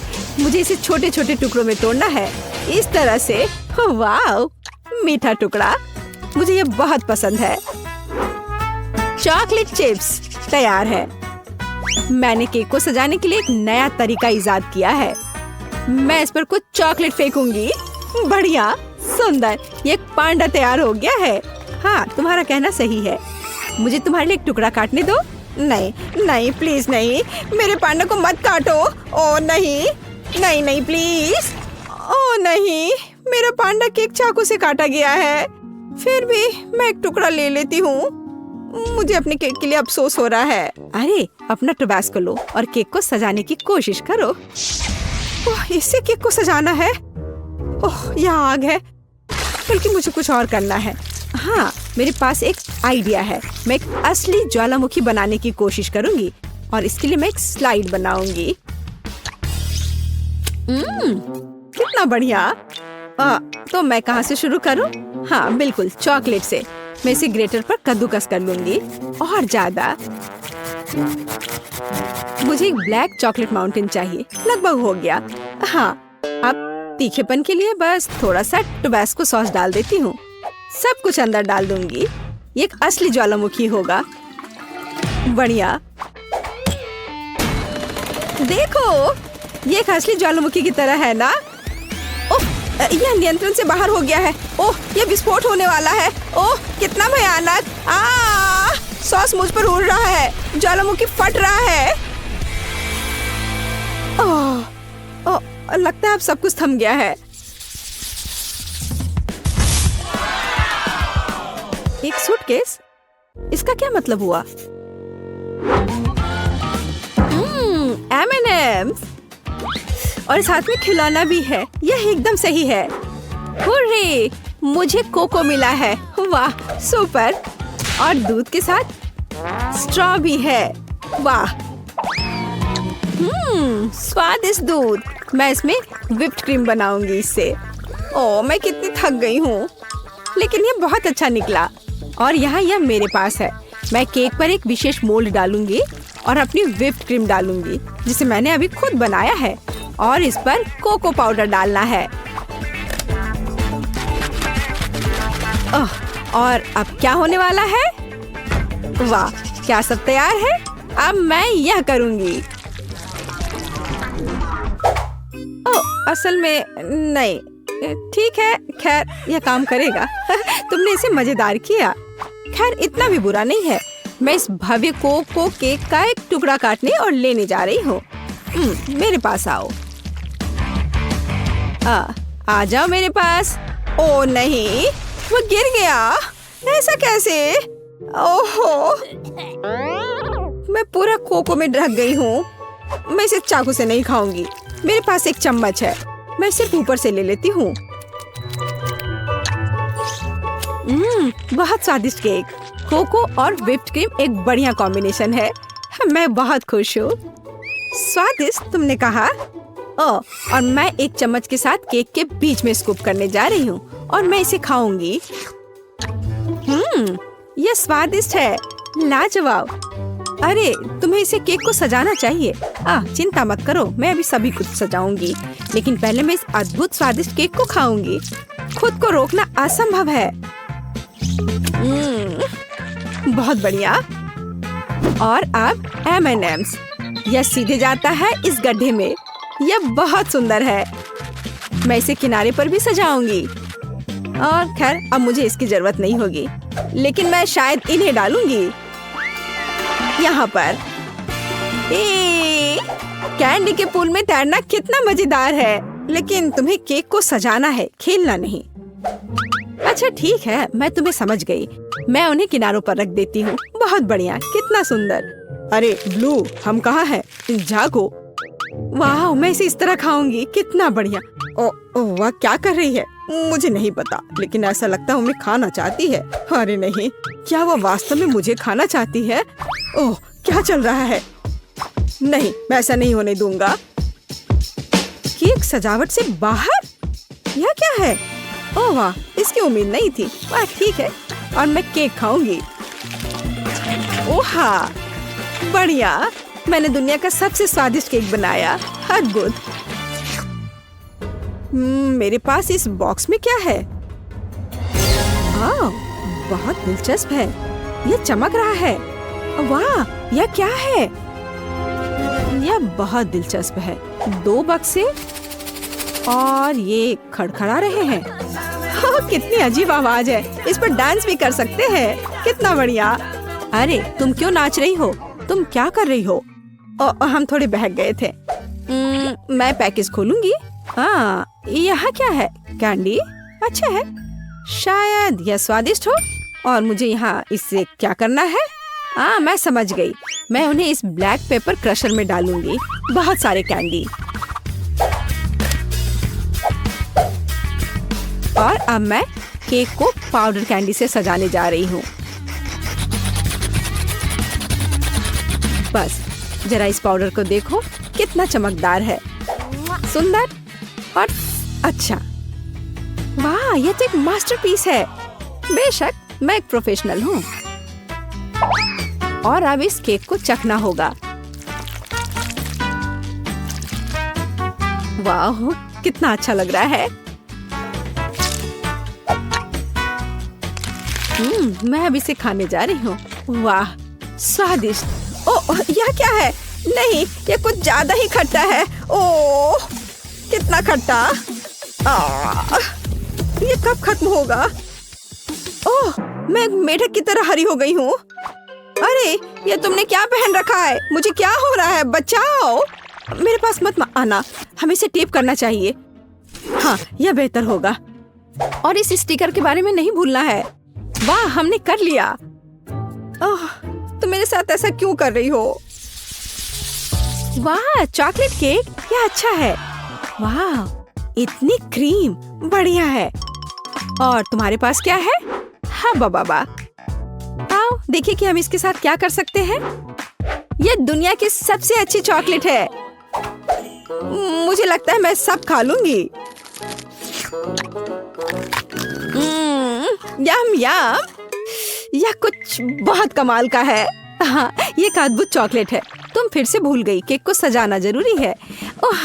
मुझे इसे छोटे छोटे टुकड़ों में तोड़ना है, इस तरह से। वाह, मीठा टुकड़ा, मुझे ये बहुत पसंद है। चॉकलेट चिप्स तैयार है। मैंने केक को सजाने के लिए एक नया तरीका इजाद किया है। मैं इस पर कुछ चॉकलेट फेंकूंगी। बढ़िया, सुंदर, ये एक पांडा तैयार हो गया है। हाँ, तुम्हारा कहना सही है। मुझे तुम्हारे लिए एक टुकड़ा काटने दो। नहीं नहीं, प्लीज नहीं, मेरे पांडा को मत काटो। ओ नहीं नहीं नहीं, प्लीज। ओ नहीं, मेरा पांडा केक चाकू से काटा गया है। फिर भी मैं एक टुकड़ा ले लेती हूँ। मुझे अपने केक के लिए अफसोस हो रहा है। अरे, अपना टबैस्को लो और केक को सजाने की कोशिश करो। ओह, इससे केक को सजाना है। ओह, यहाँ आग है। बल्कि मुझे कुछ और करना है। हाँ, मेरे पास एक आइडिया है। मैं एक असली ज्वालामुखी बनाने की कोशिश करूंगी और इसके लिए मैं एक स्लाइड बनाऊंगी। कितना बढ़िया। तो मैं कहाँ से शुरू करूं? हाँ, बिल्कुल, चॉकलेट से। मैं इसे ग्रेटर पर कद्दूकस कर लूंगी और ज्यादा। मुझे एक ब्लैक चॉकलेट माउंटेन चाहिए। लगभग हो गया। हाँ, अब तीखेपन के लिए बस थोड़ा सा टबैस्को सॉस डाल देती हूँ। सब कुछ अंदर डाल दूंगी। ये एक असली ज्वालामुखी होगा। बढ़िया, देखो, ये एक असली ज्वालामुखी की तरह है ना? ओह, यह नियंत्रण से बाहर हो गया है। ओह, यह विस्फोट होने वाला है। ओह, कितना भयानक। सॉस मुझ पर उड़ रहा है। ज्वालामुखी फट रहा है। ओह, लगता है अब सब कुछ थम गया है। एक सूटकेस? इसका क्या मतलब हुआ? M&M's और साथ में खिलौना भी है। यह एकदम सही है। हुर्रे, मुझे कोको मिला है। वाह, सुपर। और दूध के साथ स्ट्रॉ भी है। वाह, स्वादिष्ट दूध। मैं इसमें व्हिप्ड क्रीम बनाऊंगी इससे। ओह, मैं कितनी थक गई हूँ, लेकिन ये बहुत अच्छा निकला। और यहाँ यह मेरे पास है। मैं केक पर एक विशेष मोल्ड डालूंगी और अपनी व्हिप्ड क्रीम डालूंगी, जिसे मैंने अभी खुद बनाया है। और इस पर कोको पाउडर डालना है। और अब क्या होने वाला है? वाह, क्या सब तैयार है? अब मैं यह करूंगी। असल में नहीं, ठीक है, खैर यह काम करेगा। तुमने इसे मजेदार किया। खैर, इतना भी बुरा नहीं है। मैं इस भव्य कोको केक का एक टुकड़ा काटने और लेने जा रही हूँ। मेरे पास आओ। आ जाओ मेरे पास। ओ नहीं, वो गिर गया। ऐसा कैसे? ओहो, मैं पूरा कोको में ढक गई हूँ। मैं इसे चाकू से नहीं खाऊंगी। मेरे पास एक चम्मच है। मैं सिर्फ ऊपर से ले लेती हूँ। बहुत स्वादिष्ट केक। कोको और व्हिप्ड क्रीम एक बढ़िया कॉम्बिनेशन है। मैं बहुत खुश हूँ। स्वादिष्ट तुमने कहा? और मैं एक चम्मच के साथ केक के बीच में स्कूप करने जा रही हूँ और मैं इसे खाऊंगी। यह स्वादिष्ट है, लाजवाब। अरे, तुम्हें इसे केक को सजाना चाहिए। चिंता मत करो, मैं अभी सभी कुछ सजाऊंगी। लेकिन पहले मैं इस अद्भुत स्वादिष्ट केक को खाऊंगी। खुद को रोकना असंभव है। बहुत बढ़िया। और अब M&M's। यह सीधे जाता है इस गड्ढे में। यह बहुत सुंदर है। मैं इसे किनारे पर भी सजाऊंगी। और खैर अब मुझे इसकी जरूरत नहीं होगी, लेकिन मैं शायद इन्हें डालूंगी यहाँ पर। कैंडी के पूल में तैरना कितना मजेदार है, लेकिन तुम्हें केक को सजाना है, खेलना नहीं। अच्छा ठीक है, मैं तुम्हें समझ गई। मैं उन्हें किनारों पर रख देती हूँ। बहुत बढ़िया, कितना सुंदर। अरे ब्लू, हम कहाँ हैं? जागो। वाह, मैं इसे इस तरह खाऊंगी, कितना बढ़िया। ओ, वह क्या कर रही है मुझे नहीं पता, लेकिन ऐसा लगता है वो खाना चाहती है। अरे नहीं, क्या वह वास्तव में मुझे खाना चाहती है? ओह, क्या चल रहा है? नहीं, मैं ऐसा नहीं होने दूंगा। केक सजावट से बाहर? यह क्या है? ओह वाह, इसकी उम्मीद नहीं थी। वाह ठीक है, और मैं केक खाऊंगी। ओह बढ़िया, मैंने दुनिया का सबसे स्वादिष्ट केक बनाया। अद्भुत। मेरे पास इस बॉक्स में क्या है? बहुत दिलचस्प है। यह चमक रहा है। वाह, यह क्या है? यह बहुत दिलचस्प है। 2 बक्से और ये खड़खड़ा रहे हैं। कितनी अजीब आवाज है। इस पर डांस भी कर सकते हैं। कितना बढ़िया। अरे तुम क्यों नाच रही हो? तुम क्या कर रही हो? हम थोड़े बहक गए थे। मैं पैकेज खोलूंगी। हाँ, यहाँ क्या है? कैंडी? अच्छा है, शायद यह स्वादिष्ट हो। और मुझे यहाँ इससे क्या करना है? मैं समझ गई। मैं उन्हें इस ब्लैक पेपर क्रशर में डालूंगी। बहुत सारे कैंडी। और अब मैं केक को पाउडर कैंडी से सजाने जा रही हूँ। बस जरा इस पाउडर को देखो, कितना चमकदार है, सुंदर और अच्छा। वाह, यह तो एक मास्टरपीस है। बेशक, मैं एक प्रोफेशनल हूँ। और अब इस केक को चखना होगा। वाह, कितना अच्छा लग रहा है। मैं अब इसे खाने जा रही हूँ। वाह, स्वादिष्ट। ओह, यह क्या है? नहीं, ये कुछ ज्यादा ही खट्टा है। ओह, कितना खट्टा। ये कब खत्म होगा? ओह, मैं एक मेढक की तरह हरी हो गई हूँ। अरे, ये तुमने क्या पहन रखा है? मुझे क्या हो रहा है? बचाओ। मेरे पास मत आना, हमें इसे टेप करना चाहिए। हाँ, यह बेहतर होगा। और इस स्टिकर के बारे में नहीं भूलना है। वाह, हमने कर लिया। ओह, तुम मेरे साथ ऐसा क्यों कर रही हो? वाह, चॉकलेट केक, यह अच्छा है। वाह, इतनी क्रीम, बढ़िया है। और तुम्हारे पास क्या है? हाँ बाबा, आओ देखिए कि हम इसके साथ क्या कर सकते हैं। यह दुनिया की सबसे अच्छी चॉकलेट है। मुझे लगता है मैं सब खा लूंगी। यम यम, यह कुछ बहुत कमाल का है। हाँ, ये एक अद्भुत चॉकलेट है। तुम फिर से भूल गई, केक को सजाना जरूरी है। ओह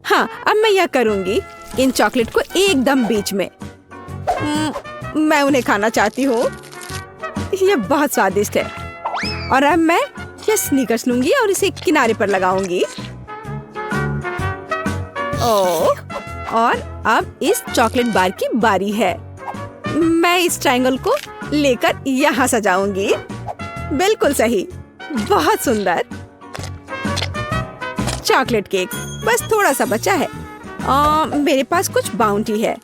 हाँ, अब मैं यह करूंगी, इन चॉकलेट को एकदम बीच में। मैं उन्हें खाना चाहती हूँ। यह बहुत स्वादिष्ट है। और अब मैं यह स्नीकर्स लूंगी और इसे किनारे पर लगाऊंगी। ओह, और अब इस चॉकलेट बार की बारी है। मैं इस ट्रायंगल को लेकर यहाँ सजाऊंगी। बिल्कुल सही, बहुत सुंदर। चॉकलेट केक बस थोड़ा सा बचा है। मेरे पास कुछ बाउंटी है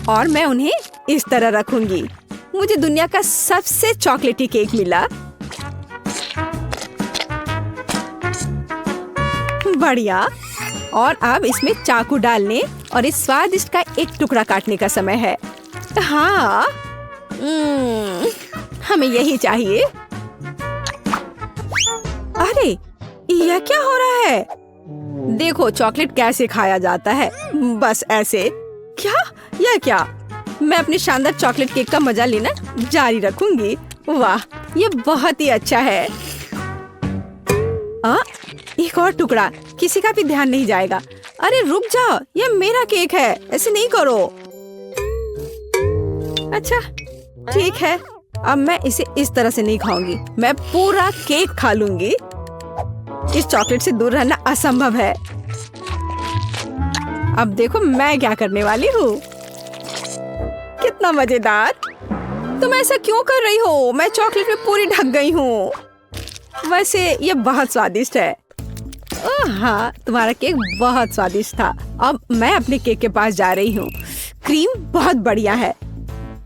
और मैं उन्हें इस तरह रखूंगी। मुझे दुनिया का सबसे चॉकलेटी केक मिला। बढ़िया। और अब इसमें चाकू डालने और इस स्वादिष्ट का एक टुकड़ा काटने का समय है। हाँ, हमें यही चाहिए। अरे, यह क्या हो रहा है? देखो चॉकलेट कैसे खाया जाता है, बस ऐसे। क्या? यह क्या? मैं अपने शानदार चॉकलेट केक का मजा लेना जारी रखूंगी। वाह, ये बहुत ही अच्छा है। एक और टुकड़ा, किसी का भी ध्यान नहीं जाएगा। अरे रुक जाओ, ये मेरा केक है, ऐसे नहीं करो। अच्छा ठीक है, अब मैं इसे इस तरह से नहीं खाऊंगी, मैं पूरा केक खा लूंगी। इस चॉकलेट से दूर रहना असंभव है। अब देखो मैं क्या करने वाली हूँ। कितना मजेदार। तुम ऐसा क्यों कर रही हो? मैं चॉकलेट में पूरी ढक गई हूँ। वैसे ये बहुत स्वादिष्ट है। हाँ, तुम्हारा केक बहुत स्वादिष्ट था। अब मैं अपने केक के पास जा रही हूँ। क्रीम बहुत बढ़िया है।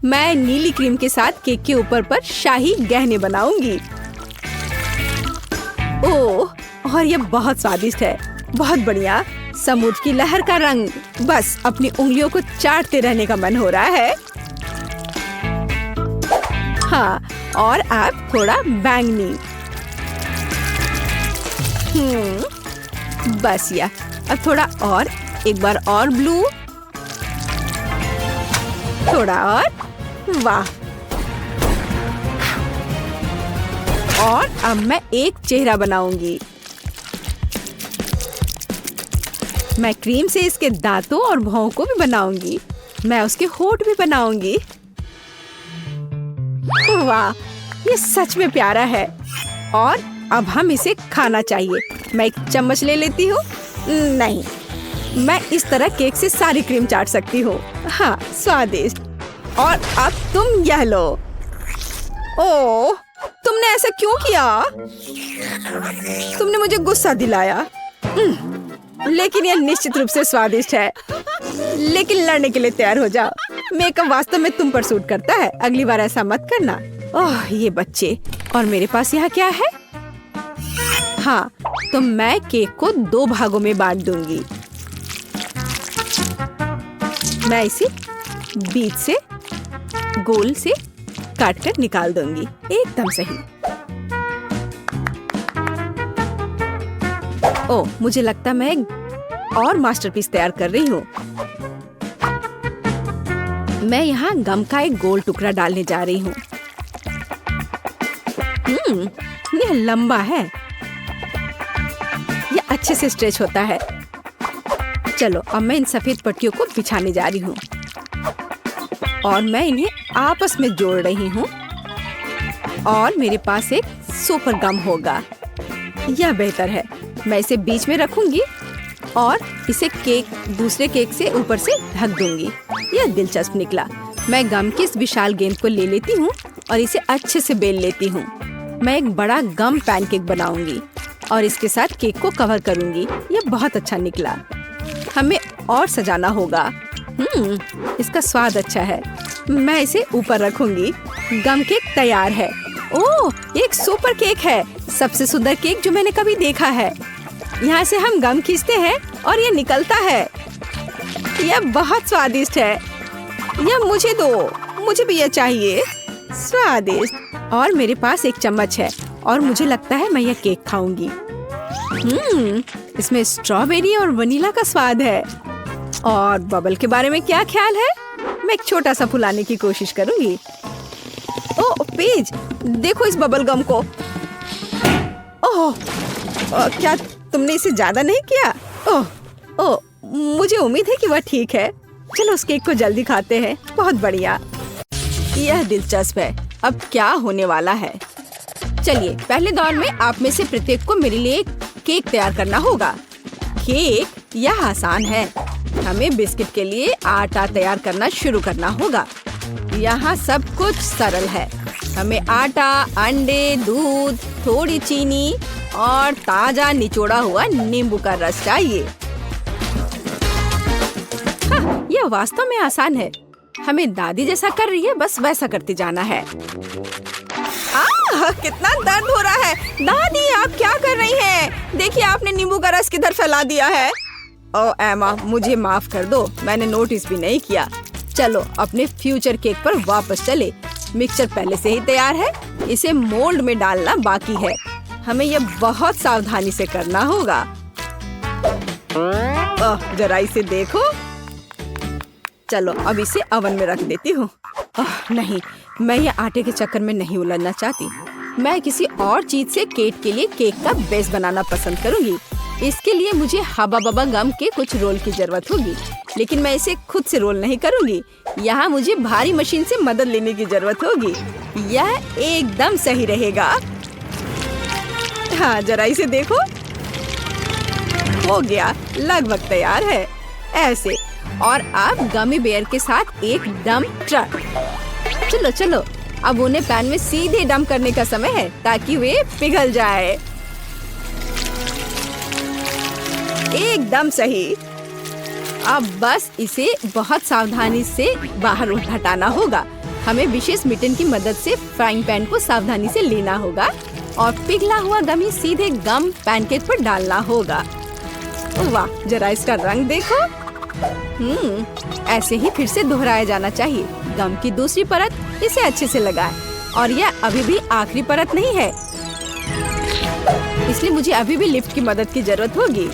मैं नीली क्रीम के साथ केक के ऊपर पर शाही गहने बनाऊंगी। ओह, और ये बहुत स्वादिष्ट है। बहुत बढ़िया। समुद्र की लहर का रंग। बस अपनी उंगलियों को चाटते रहने का मन हो रहा है। हाँ, और अब थोड़ा बैंगनी। बस या अब थोड़ा और, एक बार और ब्लू, थोड़ा और। वाह। और अब मैं एक चेहरा बनाऊंगी। मैं क्रीम से इसके दांतों और भौं को भी बनाऊंगी। मैं उसके होंठ भी बनाऊंगी। वाह, ये सच में प्यारा है। और अब हम इसे खाना चाहिए। मैं एक चम्मच ले लेती हूँ। नहीं, मैं इस तरह केक से सारी क्रीम चाट सकती हूँ। हाँ, स्वादिष्ट। और अब तुम यह लो। ओह, तुमने ऐसा क्यों किया? तुमने मुझे गुस्सा दिलाया। लेकिन यह निश्चित रूप से स्वादिष्ट है। लेकिन लड़ने के लिए तैयार हो जाओ। मेकअप वास्तव में तुम पर सूट करता है। अगली बार ऐसा मत करना। ओह, ये बच्चे। और मेरे पास यहाँ क्या है? हाँ, तो मैं केक को 2 भागों में बांट दूंगी। मैं इसे बीच से गोल से काट कर निकाल दूंगी। एकदम सही। ओह, मुझे लगता मैं एक और मास्टरपीस तैयार कर रही हूँ। मैं यहाँ गम का एक गोल टुकड़ा डालने जा रही हूँ। यह लंबा है। यह अच्छे से स्ट्रेच होता है। चलो, अब मैं इन सफेद पट्टियों को बिछाने जा रही हूँ और मैं इन्हें आपस में जोड़ रही हूँ। और मेरे पास एक सुपर गम होगा। यह बेहतर है। मैं इसे बीच में रखूंगी और इसे दूसरे केक से ऊपर से ढक दूंगी। यह दिलचस्प निकला। मैं गम की इस विशाल गेंद को ले लेती हूँ और इसे अच्छे से बेल लेती हूँ। मैं एक बड़ा गम पैनकेक बनाऊंगी और इसके साथ केक को कवर करूंगी। यह बहुत अच्छा निकला। हमें और सजाना होगा। इसका स्वाद अच्छा है। मैं इसे ऊपर रखूंगी। गम केक तैयार है। ओह, ये एक सुपर केक है। सबसे सुंदर केक जो मैंने कभी देखा है। यहाँ से हम गम खींचते हैं और ये निकलता है। यह बहुत स्वादिष्ट है। यह मुझे दो। मुझे भी यह चाहिए। स्वादिष्ट। और मेरे पास एक चम्मच है और मुझे लगता है मैं यह केक खाऊंगी। इसमें स्ट्रॉबेरी और वनीला का स्वाद है। और बबल के बारे में क्या ख्याल है? मैं एक छोटा सा फुलाने की कोशिश करूंगी। ओह पेज, देखो इस बबल गम को। ओह, क्या तुमने इसे ज्यादा नहीं किया? ओह, मुझे उम्मीद है कि वह ठीक है। चलो उस केक को जल्दी खाते हैं। बहुत बढ़िया। यह दिलचस्प है। अब क्या होने वाला है? चलिए, पहले दौर में आप में से प्रत्येक को मेरे लिए केक तैयार करना होगा। केक यह आसान है। हमें बिस्किट के लिए आटा तैयार करना शुरू करना होगा। यहाँ सब कुछ सरल है। हमें आटा, अंडे, दूध, थोड़ी चीनी और ताजा निचोड़ा हुआ नींबू का रस चाहिए। हाँ, यह वास्तव में आसान है। हमें दादी जैसा कर रही है, बस वैसा करते जाना है। कितना दर्द हो रहा है। दादी, आप क्या कर रही हैं? देखिए, आपने नींबू का रस किधर फैला दिया है। ओह एमा, मुझे माफ कर दो। मैंने नोटिस भी नहीं किया। चलो अपने फ्यूचर केक पर वापस चले। मिक्सचर पहले से ही तैयार है। इसे मोल्ड में डालना बाकी है। हमें यह बहुत सावधानी से करना होगा। जरा इसे देखो। चलो अब इसे ओवन में रख देती हूँ। नहीं, मैं ये आटे के चक्कर में नहीं उलझना चाहती। मैं किसी और चीज से केक के लिए केक का बेस बनाना पसंद करूंगी। इसके लिए मुझे हबा बबा गम के कुछ रोल की जरूरत होगी, लेकिन मैं इसे खुद से रोल नहीं करूंगी। यहाँ मुझे भारी मशीन से मदद लेने की जरूरत होगी। यह एकदम सही रहेगा। हाँ, जरा इसे देखो। हो गया, लगभग तैयार है। ऐसे। और अब गमी बेयर के साथ एक डंप ट्रक। चलो चलो, अब उन्हें पैन में सीधे डंप करने का समय है ताकि वे पिघल जाए। एकदम सही। अब बस इसे बहुत सावधानी से बाहर हटाना होगा। हमें विशेष मिटन की मदद से फ्राइंग पैन को सावधानी से लेना होगा और पिघला हुआ गमी सीधे गम पैनकेक पर डालना होगा। वाह, जरा इसका रंग देखो। ऐसे ही फिर से दोहराया जाना चाहिए। गम की दूसरी परत इसे अच्छे से लगाएं। और यह अभी भी आखिरी परत नहीं है, इसलिए मुझे अभी भी लिफ्ट की मदद की जरूरत होगी।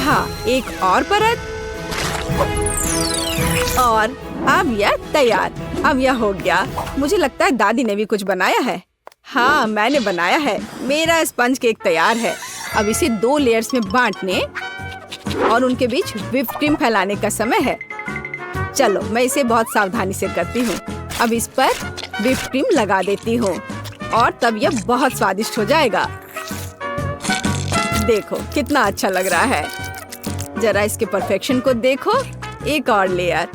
हाँ, एक और परत। और अब यह तैयार। अब यह हो गया। मुझे लगता है दादी ने भी कुछ बनाया है। हाँ, मैंने बनाया है। मेरा स्पंज केक तैयार है। अब इसे 2 लेयर्स में बांटने और उनके बीच व्हिप क्रीम फैलाने का समय है। चलो, मैं इसे बहुत सावधानी से करती हूँ। अब इस पर व्हिप क्रीम लगा देती हूँ और तब यह बहुत स्वादिष्ट हो जाएगा। देखो कितना अच्छा लग रहा है। जरा इसके परफेक्शन को देखो। एक और लेयर।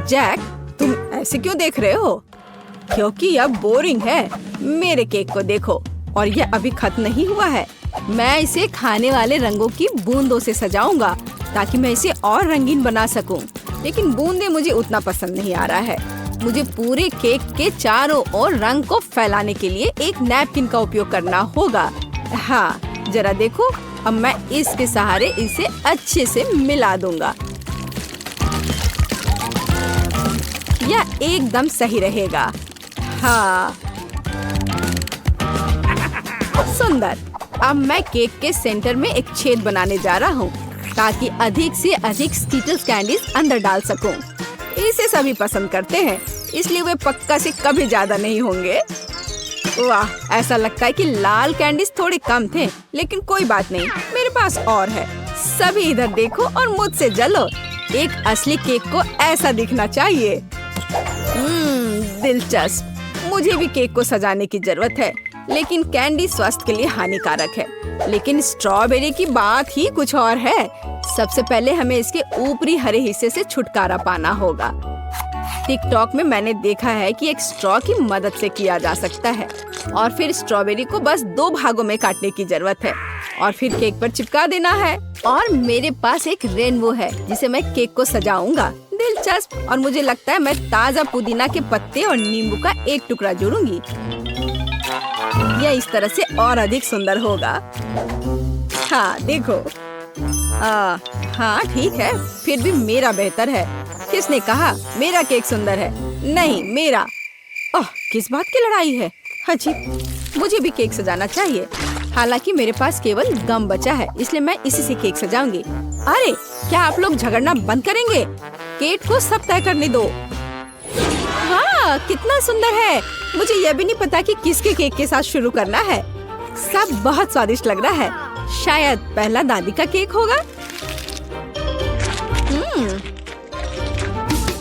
जैक, तुम ऐसे क्यों देख रहे हो? क्योंकि यह बोरिंग है। मेरे केक को देखो, और यह अभी खत्म नहीं हुआ है। मैं इसे खाने वाले रंगों की बूंदों से सजाऊंगा ताकि मैं इसे और रंगीन बना सकूं। लेकिन बूंदे मुझे उतना पसंद नहीं आ रहा है। मुझे पूरे केक के चारों ओर रंग को फैलाने के लिए एक नैपकिन का उपयोग करना होगा। हाँ, जरा देखो। अब मैं इसके सहारे इसे अच्छे से मिला दूंगा। यह एकदम सही रहेगा। हाँ, सुंदर। अब मैं केक के सेंटर में एक छेद बनाने जा रहा हूँ ताकि अधिक से अधिक स्कीटल्स कैंडीज अंदर डाल सकूं। इसे सभी पसंद करते हैं, इसलिए वे पक्का से कभी ज्यादा नहीं होंगे। वाह, ऐसा लगता है कि लाल कैंडीज थोड़े कम थे, लेकिन कोई बात नहीं, मेरे पास और है। सभी इधर देखो और मुझसे जलो। एक असली केक को ऐसा दिखना चाहिए। दिलचस्प। मुझे भी केक को सजाने की जरूरत है, लेकिन कैंडी स्वास्थ्य के लिए हानिकारक है। लेकिन स्ट्रॉबेरी की बात ही कुछ और है। सबसे पहले हमें इसके ऊपरी हरे हिस्से से छुटकारा पाना होगा। टिकटॉक में मैंने देखा है कि एक स्ट्रॉ की मदद से किया जा सकता है और फिर स्ट्रॉबेरी को बस 2 भागों में काटने की जरूरत है और फिर केक पर चिपका देना है। और मेरे पास एक रेनबो है जिसे मैं केक को सजाऊंगा। दिलचस्प। और मुझे लगता है मैं ताजा पुदीना के पत्ते और नींबू का एक टुकड़ा जोड़ूंगी। यह इस तरह से और अधिक सुंदर होगा। हाँ, देखो। हाँ, ठीक है। फिर भी मेरा बेहतर है। किसने कहा मेरा केक सुंदर है? नहीं, मेरा। ओह, किस बात की लड़ाई है? अजीब। मुझे भी केक सजाना चाहिए। हालांकि मेरे पास केवल गम बचा है, इसलिए मैं इसी से केक सजाऊंगी। अरे, क्या आप लोग झगड़ना बंद करेंगे? केक को सब तय करने दो। हाँ, कितना सुंदर है। मुझे यह भी नहीं पता कि किसके केक के साथ शुरू करना है। सब बहुत स्वादिष्ट लग रहा है। शायद पहला दादी का केक होगा।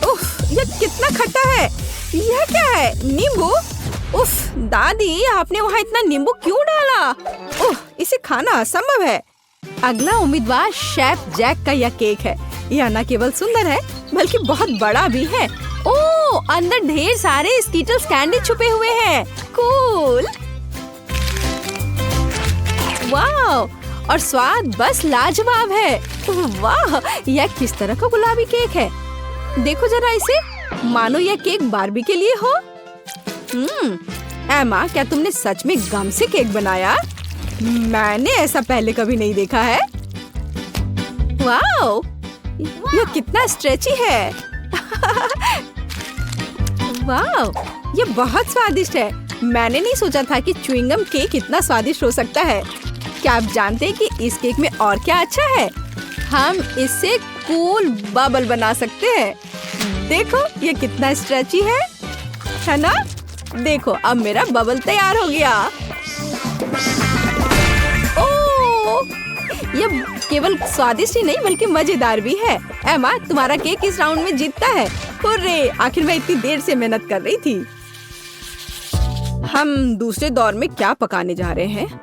उफ, यह कितना खट्टा है। यह क्या है? नींबू? उफ, दादी, आपने वहाँ इतना नींबू क्यों डाला? ओह, इसे खाना असंभव है। अगला उम्मीदवार शेफ जैक का यह केक है। यह न केवल सुंदर है बल्कि बहुत बड़ा भी है। ओह, अंदर ढेर सारे स्कीटल्स कैंडी छुपे हुए हैं। कूल। वाह, और स्वाद बस लाजवाब है। वाह, यह किस तरह का गुलाबी केक है। देखो जरा इसे, मानो यह केक बार्बी के लिए हो। एमा, क्या तुमने सच में गम से केक बनाया? मैंने ऐसा पहले कभी नहीं देखा है। वाह, यह कितना स्ट्रेची है। वाह, यह बहुत स्वादिष्ट है। मैंने नहीं सोचा था कि च्युइंगम केक इतना स्वादिष्ट हो सकता है। क्या आप जानते हैं कि इस केक में और क्या अच्छा है? हम इससे कूल बबल बना सकते हैं। देखो, यह कितना स्ट्रेची है ना? देखो, अब मेरा बबल तैयार हो गया। ओह, यह केवल स्वादिष्ट ही नहीं बल्कि मजेदार भी है। एमा, तुम्हारा केक इस राउंड में जीतता है। हुर्रे, आखिर मैं इतनी देर से मेहनत कर रही थी। हम दूसरे दौर में क्या पकाने जा रहे हैं?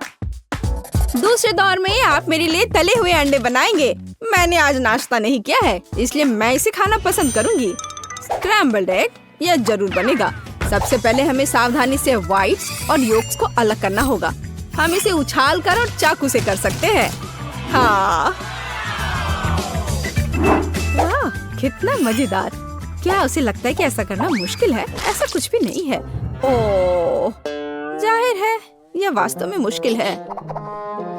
दूसरे दौर में आप मेरे लिए तले हुए अंडे बनाएंगे। मैंने आज नाश्ता नहीं किया है, इसलिए मैं इसे खाना पसंद करूंगी। स्क्रैम्बल्ड एग यह जरूर बनेगा। सबसे पहले हमें सावधानी से व्हाइट्स और योक्स को अलग करना होगा। हम इसे उछाल कर और चाकू से कर सकते हैं। हाँ, वाह, कितना मजेदार। क्या उसे लगता है कि ऐसा करना मुश्किल है? ऐसा कुछ भी नहीं है। ओह, जाहिर है यह वास्तव में मुश्किल है।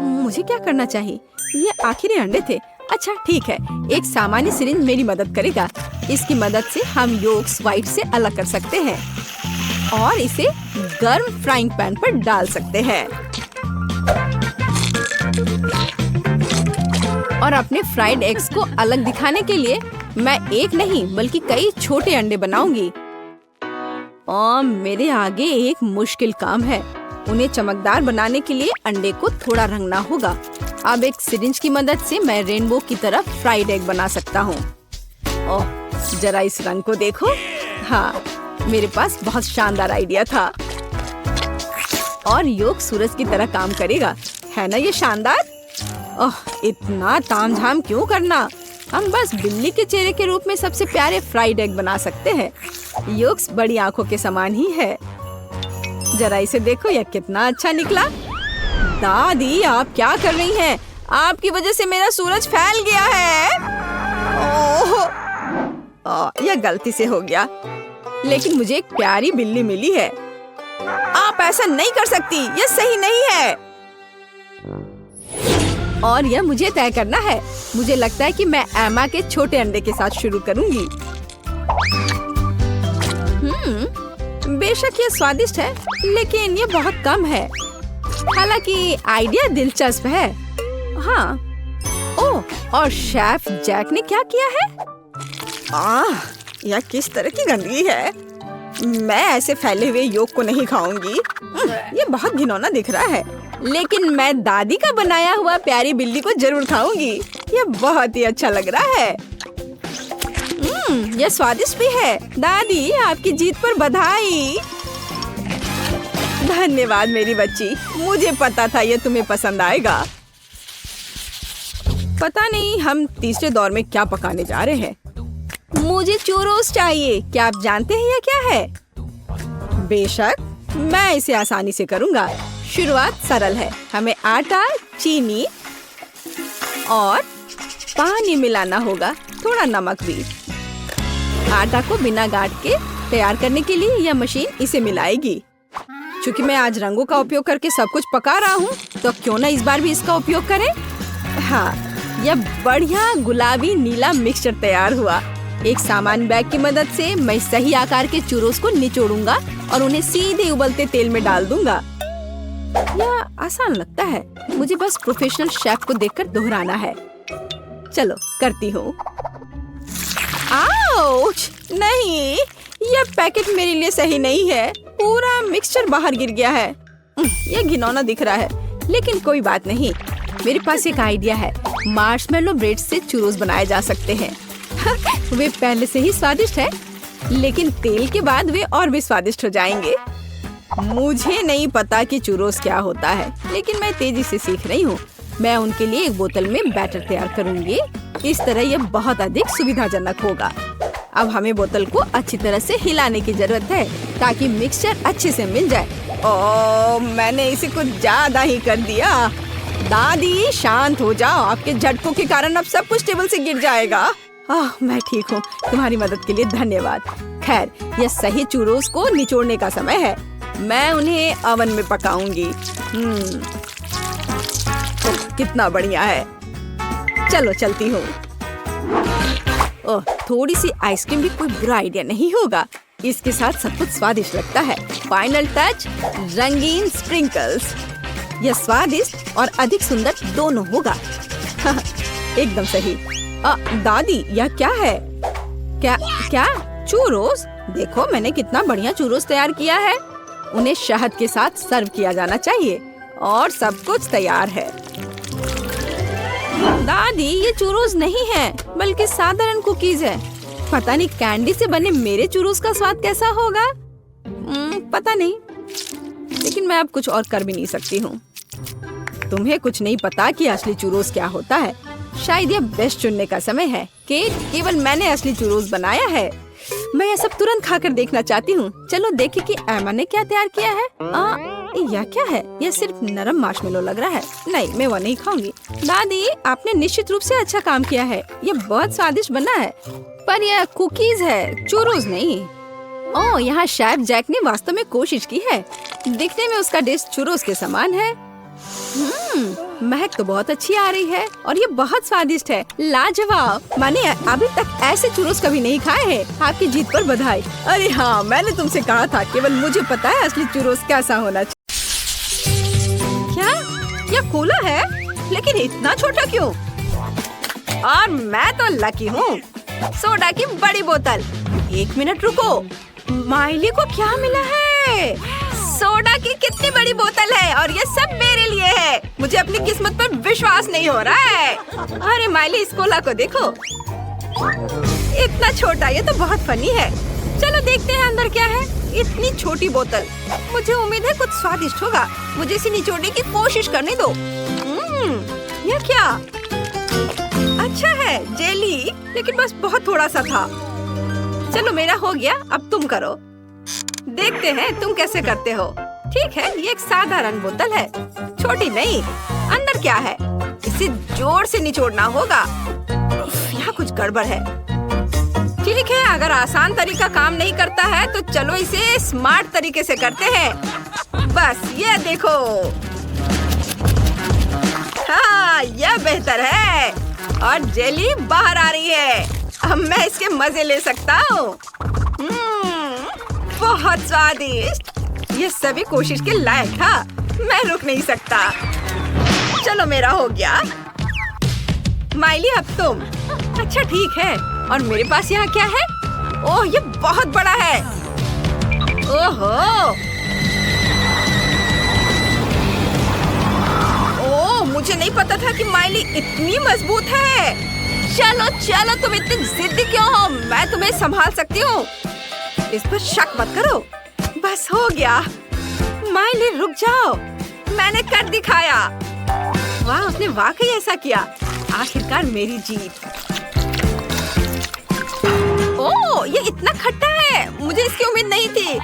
मुझे क्या करना चाहिए? ये आखिरी अंडे थे। अच्छा ठीक है, एक सामान्य सिरिंज मेरी मदद करेगा। इसकी मदद से हम योक्स व्हाइट से अलग कर सकते हैं और इसे गर्म फ्राइंग पैन पर डाल सकते हैं और अपने फ्राइड एग्स को अलग दिखाने के लिए मैं एक नहीं बल्कि कई छोटे अंडे बनाऊंगी। और मेरे आगे एक मुश्किल काम है। उन्हें चमकदार बनाने के लिए अंडे को थोड़ा रंगना होगा। अब एक सिरिंज की मदद से मैं रेनबो की तरह फ्राइड एग बना सकता हूँ। ओह, जरा इस रंग को देखो। हाँ, मेरे पास बहुत शानदार आइडिया था। और योग सूरज की तरह काम करेगा, है ना ये शानदार? ओह, इतना तामझाम क्यों करना? हम बस बिल्ली के चेहरे के रूप में सबसे प्यारे फ्राइड एग बना सकते हैं। योक्स बड़ी आंखों के समान ही है। जरा इसे देखो, यह कितना अच्छा निकला। दादी, आप क्या कर रही हैं? आपकी वजह से मेरा सूरज फैल गया है। ओह, यह गलती से हो गया, लेकिन मुझे एक प्यारी बिल्ली मिली है। आप ऐसा नहीं कर सकती, यह सही नहीं है। और यह मुझे तय करना है। मुझे लगता है कि मैं एमा के छोटे अंडे के साथ शुरू करूंगी। बेशक यह स्वादिष्ट है, लेकिन ये बहुत कम है। हालांकि आइडिया दिलचस्प है। हाँ, ओह, और शेफ जैक ने क्या किया है? यह किस तरह की गंदगी है। मैं ऐसे फैले हुए योग को नहीं खाऊंगी। ये बहुत घिनौना दिख रहा है, लेकिन मैं दादी का बनाया हुआ प्यारी बिल्ली को जरूर खाऊंगी। यह बहुत ही अच्छा लग रहा है। यह स्वादिष्ट भी है। दादी, आपकी जीत पर बधाई। धन्यवाद मेरी बच्ची, मुझे पता था यह तुम्हें पसंद आएगा। पता नहीं हम तीसरे दौर में क्या पकाने जा रहे हैं। मुझे चूरोस चाहिए। क्या आप जानते हैं यह क्या है? बेशक, मैं इसे आसानी से करूंगा। शुरुआत सरल है। हमें आटा, चीनी और पानी मिलाना होगा, थोड़ा नमक भी। आटा को बिना गांठ के तैयार करने के लिए यह मशीन इसे मिलाएगी। चूंकि मैं आज रंगों का उपयोग करके सब कुछ पका रहा हूँ, तो क्यों ना इस बार भी इसका उपयोग करें। हाँ, यह बढ़िया गुलाबी नीला मिक्सचर तैयार हुआ। एक सामान्य बैग की मदद से मैं सही आकार के चूरोस को निचोड़ूंगा और उन्हें सीधे उबलते तेल में डाल दूंगा। यह आसान लगता है, मुझे बस प्रोफेशनल शेफ को देखकर दोहराना है। चलो करती हूँ। आउच! नहीं, यह पैकेट मेरे लिए सही नहीं है। पूरा मिक्सचर बाहर गिर गया है। यह घिनौना दिख रहा है, लेकिन कोई बात नहीं। मेरे पास एक आइडिया है। मार्शमेलो ब्रेड से चूरोस बनाए जा सकते हैं। वे पहले से ही स्वादिष्ट है, लेकिन तेल के बाद वे और भी स्वादिष्ट हो जाएंगे। मुझे नहीं पता कि चूरोस क्या होता है, लेकिन मैं तेजी से सीख रही हूँ। मैं उनके लिए एक बोतल में बैटर तैयार करूँगी। इस तरह यह बहुत अधिक सुविधाजनक होगा। अब हमें बोतल को अच्छी तरह से हिलाने की जरूरत है ताकि मिक्सचर अच्छे से मिल जाए। ओह, मैंने इसे कुछ ज्यादा ही कर दिया। दादी, शांत हो जाओ। आपके झटकों के कारण अब सब कुछ टेबल से गिर जाएगा। मैं ठीक हूँ। तुम्हारी मदद के लिए धन्यवाद। खैर, यह सही चूरोस को निचोड़ने का समय है। मैं उन्हें ओवन में पकाऊंगी। कितना बढ़िया है। चलो चलती हूँ। ओह, थोड़ी सी आइसक्रीम भी कोई बुरा आइडिया नहीं होगा। इसके साथ सब कुछ स्वादिष्ट लगता है। फाइनल टच, रंगीन स्प्रिंकल्स। यह स्वादिष्ट और अधिक सुंदर दोनों होगा। एकदम सही। दादी, यह क्या है? क्या चूरोस? देखो, मैंने कितना बढ़िया चूरोस तैयार किया है। उन्हें शहद के साथ सर्व किया जाना चाहिए और सब कुछ तैयार है। दादी, ये चूरोस नहीं है, बल्कि साधारण कुकीज है। पता नहीं कैंडी से बने मेरे चूरोस का स्वाद कैसा होगा। पता नहीं, लेकिन मैं अब कुछ और कर भी नहीं सकती हूँ। तुम्हें कुछ नहीं पता कि असली चुरोस क्या होता है। शायद ये बेस्ट चुनने का समय है। केट, केवल मैंने असली चुरोस बनाया है। मैं ये सब तुरंत खाकर देखना चाहती हूँ। चलो देखें कि एमा ने क्या तैयार किया है। यह क्या है? यह सिर्फ नरम मार्शमेलो लग रहा है। नहीं, मैं वो नहीं खाऊंगी। दादी, आपने निश्चित रूप से अच्छा काम किया है। ये बहुत स्वादिष्ट बना है, पर यह कुकीज है, चुरोस नहीं। ओह, यहाँ शेफ जैक ने वास्तव में कोशिश की है। दिखने में उसका डिश चुरोस के समान है। महक तो बहुत अच्छी आ रही है और ये बहुत स्वादिष्ट है। लाजवाब। मैंने अभी तक ऐसे चुरोस कभी नहीं खाए हैं। आपकी जीत पर बधाई। अरे हाँ, मैंने तुमसे कहा था, केवल मुझे पता है असली चुरोस कैसा होना चाहिए। क्या यह कोला है? लेकिन इतना छोटा क्यों? और मैं तो लकी हूँ। सोडा की बड़ी बोतल। 1 मिनट रुको, माइली को क्या मिला है? सोडा की कितनी बड़ी बोतल है और ये सब मेरे लिए है। मुझे अपनी किस्मत पर विश्वास नहीं हो रहा है। अरे माइली, इस कोला को देखो, इतना छोटा। ये तो बहुत फनी है। चलो देखते हैं अंदर क्या है। इतनी छोटी बोतल। मुझे उम्मीद है कुछ स्वादिष्ट होगा। मुझे इसे निचोड़ने की कोशिश करने दो। यह क्या? अच्छा है, जेली, लेकिन बस बहुत थोड़ा सा था। चलो मेरा हो गया, अब तुम करो। देखते हैं तुम कैसे करते हो। ठीक है, ये एक साधारण बोतल है, छोटी नहीं। अंदर क्या है? इसे जोर से निचोड़ना होगा। यहाँ कुछ गड़बड़ है। ठीक है, अगर आसान तरीका काम नहीं करता है तो चलो इसे स्मार्ट तरीके से करते हैं। बस ये देखो। हाँ, यह बेहतर है और जेली बाहर आ रही है। अब मैं इसके मजे ले सकता हूँ। बहुत स्वादिष्ट। ये सभी कोशिश के लायक था। मैं रुक नहीं सकता। चलो मेरा हो गया। माइली, अब तुम। अच्छा ठीक है, और मेरे पास यहाँ क्या है? ओह, ये बहुत बड़ा है। ओहो, ओह, मुझे नहीं पता था कि माइली इतनी मजबूत है। चलो चलो, तुम इतनी जिद्दी क्यों हो? मैं तुम्हें संभाल सकती हूँ। इस पर शक मत करो। बस हो गया। माइली रुक जाओ, मैंने कर दिखाया। वाह, उसने वाकई ऐसा किया। आखिरकार मेरी जीत। ओह, ये इतना खट्टा है। मुझे इसकी उम्मीद नहीं थी।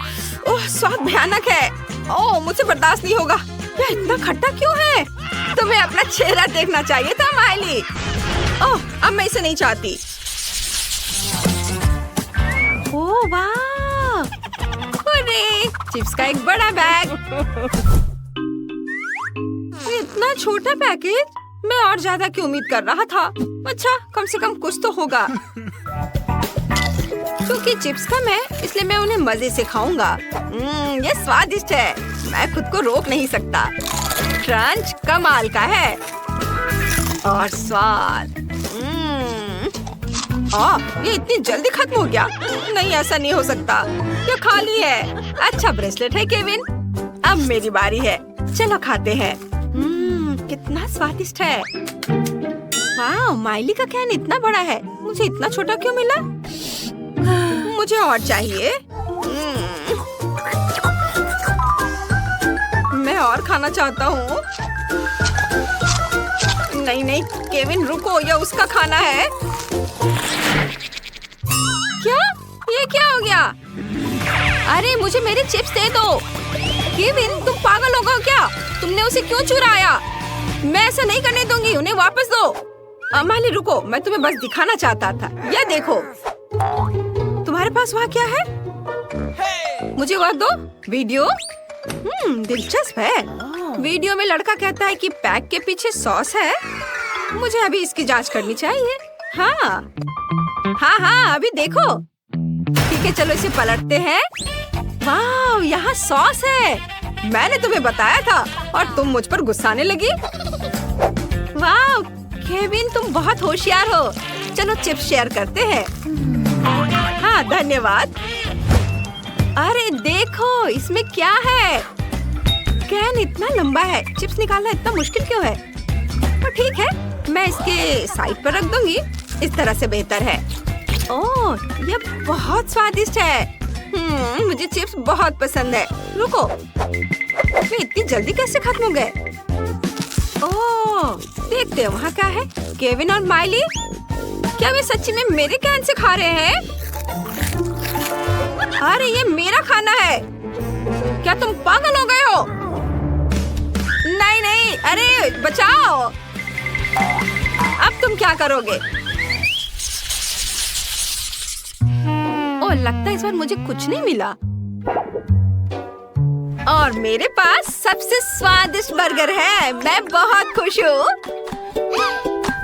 ओह, स्वाद भयानक है। ओह, मुझसे बर्दाश्त नहीं होगा। यह इतना खट्टा क्यों है? तुम्हें अपना चेहरा देखना चाहिए था माइली। ओह, अब मैं इसे नहीं चाहती। ओह वाह, अरे चिप्स का एक बड़ा बैग। इतना छोटा पैकेज। मैं और ज्यादा की उम्मीद कर रहा था। अच्छा, कम से कम कुछ तो होगा। क्योंकि चिप्स कम है, इसलिए मैं उन्हें मजे से खाऊंगा। ये स्वादिष्ट है, मैं खुद को रोक नहीं सकता। क्रंच कमाल का है और स्वाद। ये इतनी जल्दी खत्म हो गया। नहीं, ऐसा नहीं हो सकता। ये खाली है। अच्छा ब्रेसलेट है केविन। अब मेरी बारी है। चलो खाते हैं। कितना स्वादिष्ट है। वाह, माइली का कैन इतना बड़ा है। मुझे इतना छोटा क्यों मिला? मुझे और चाहिए। मैं और खाना चाहता हूँ। नहीं नहीं केविन, रुको, यह उसका खाना है। क्या? ये क्या हो गया? अरे मुझे मेरे चिप्स दे दो। केविन, तुम पागल हो गए क्या? तुमने उसे क्यों चुराया? मैं ऐसा नहीं करने दूंगी। उन्हें वापस दो। माली रुको, मैं तुम्हें बस दिखाना चाहता था। यह देखो। तुम्हारे पास वहाँ क्या है? मुझे वह दो। वीडियो? दिलचस्प है। वीडियो में लड़का कहता है कि पैक के पीछे सॉस है। मुझे अभी इसकी जांच करनी चाहिए। हाँ हाँ, अभी देखो। ठीक है, चलो इसे पलटते हैं। वाह, यहाँ सॉस है। मैंने तुम्हें बताया था और तुम मुझ पर गुस्साने लगी। वाह केविन, तुम बहुत होशियार हो। चलो चिप्स शेयर करते हैं। हाँ धन्यवाद। अरे देखो, इसमें क्या है? कैन इतना लंबा है, चिप्स निकालना इतना मुश्किल क्यों है? तो ठीक है, मैं इसके साइड पर रख दूंगी। इस तरह से बेहतर है। ओह, ये बहुत स्वादिष्ट है। मुझे चिप्स बहुत पसंद है। रुको, ये इतनी जल्दी कैसे खत्म हो गए? ओह, देखते हैं वहाँ क्या है। केविन और माइली, क्या वे सच्ची में मेरे कैन से खा रहे हैं? अरे ये मेरा खाना है। क्या तुम पागल हो गए हो? नहीं नहीं, अरे बचाओ। अब तुम क्या करोगे? ओह, लगता है इस बार मुझे कुछ नहीं मिला। और मेरे पास सबसे स्वादिष्ट बर्गर है। मैं बहुत खुश हूँ।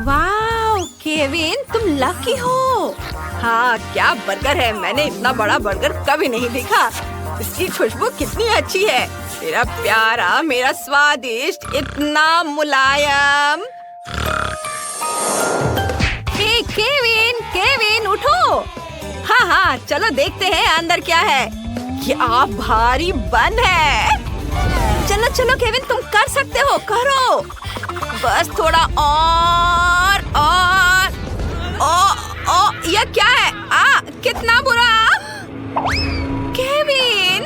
वाह केविन, तुम लकी हो। हाँ, क्या बर्गर है। मैंने इतना बड़ा बर्गर कभी नहीं देखा। इसकी खुशबू कितनी अच्छी है। मेरा प्यारा, मेरा स्वादिष्ट, इतना मुलायम। हे केविन, केविन उठो। हाँ हाँ, चलो देखते हैं अंदर क्या है। क्या भारी बन है। चलो चलो केविन, तुम कर सकते हो, करो। बस थोड़ा और। ओ, यह क्या है? कितना बुरा। केविन,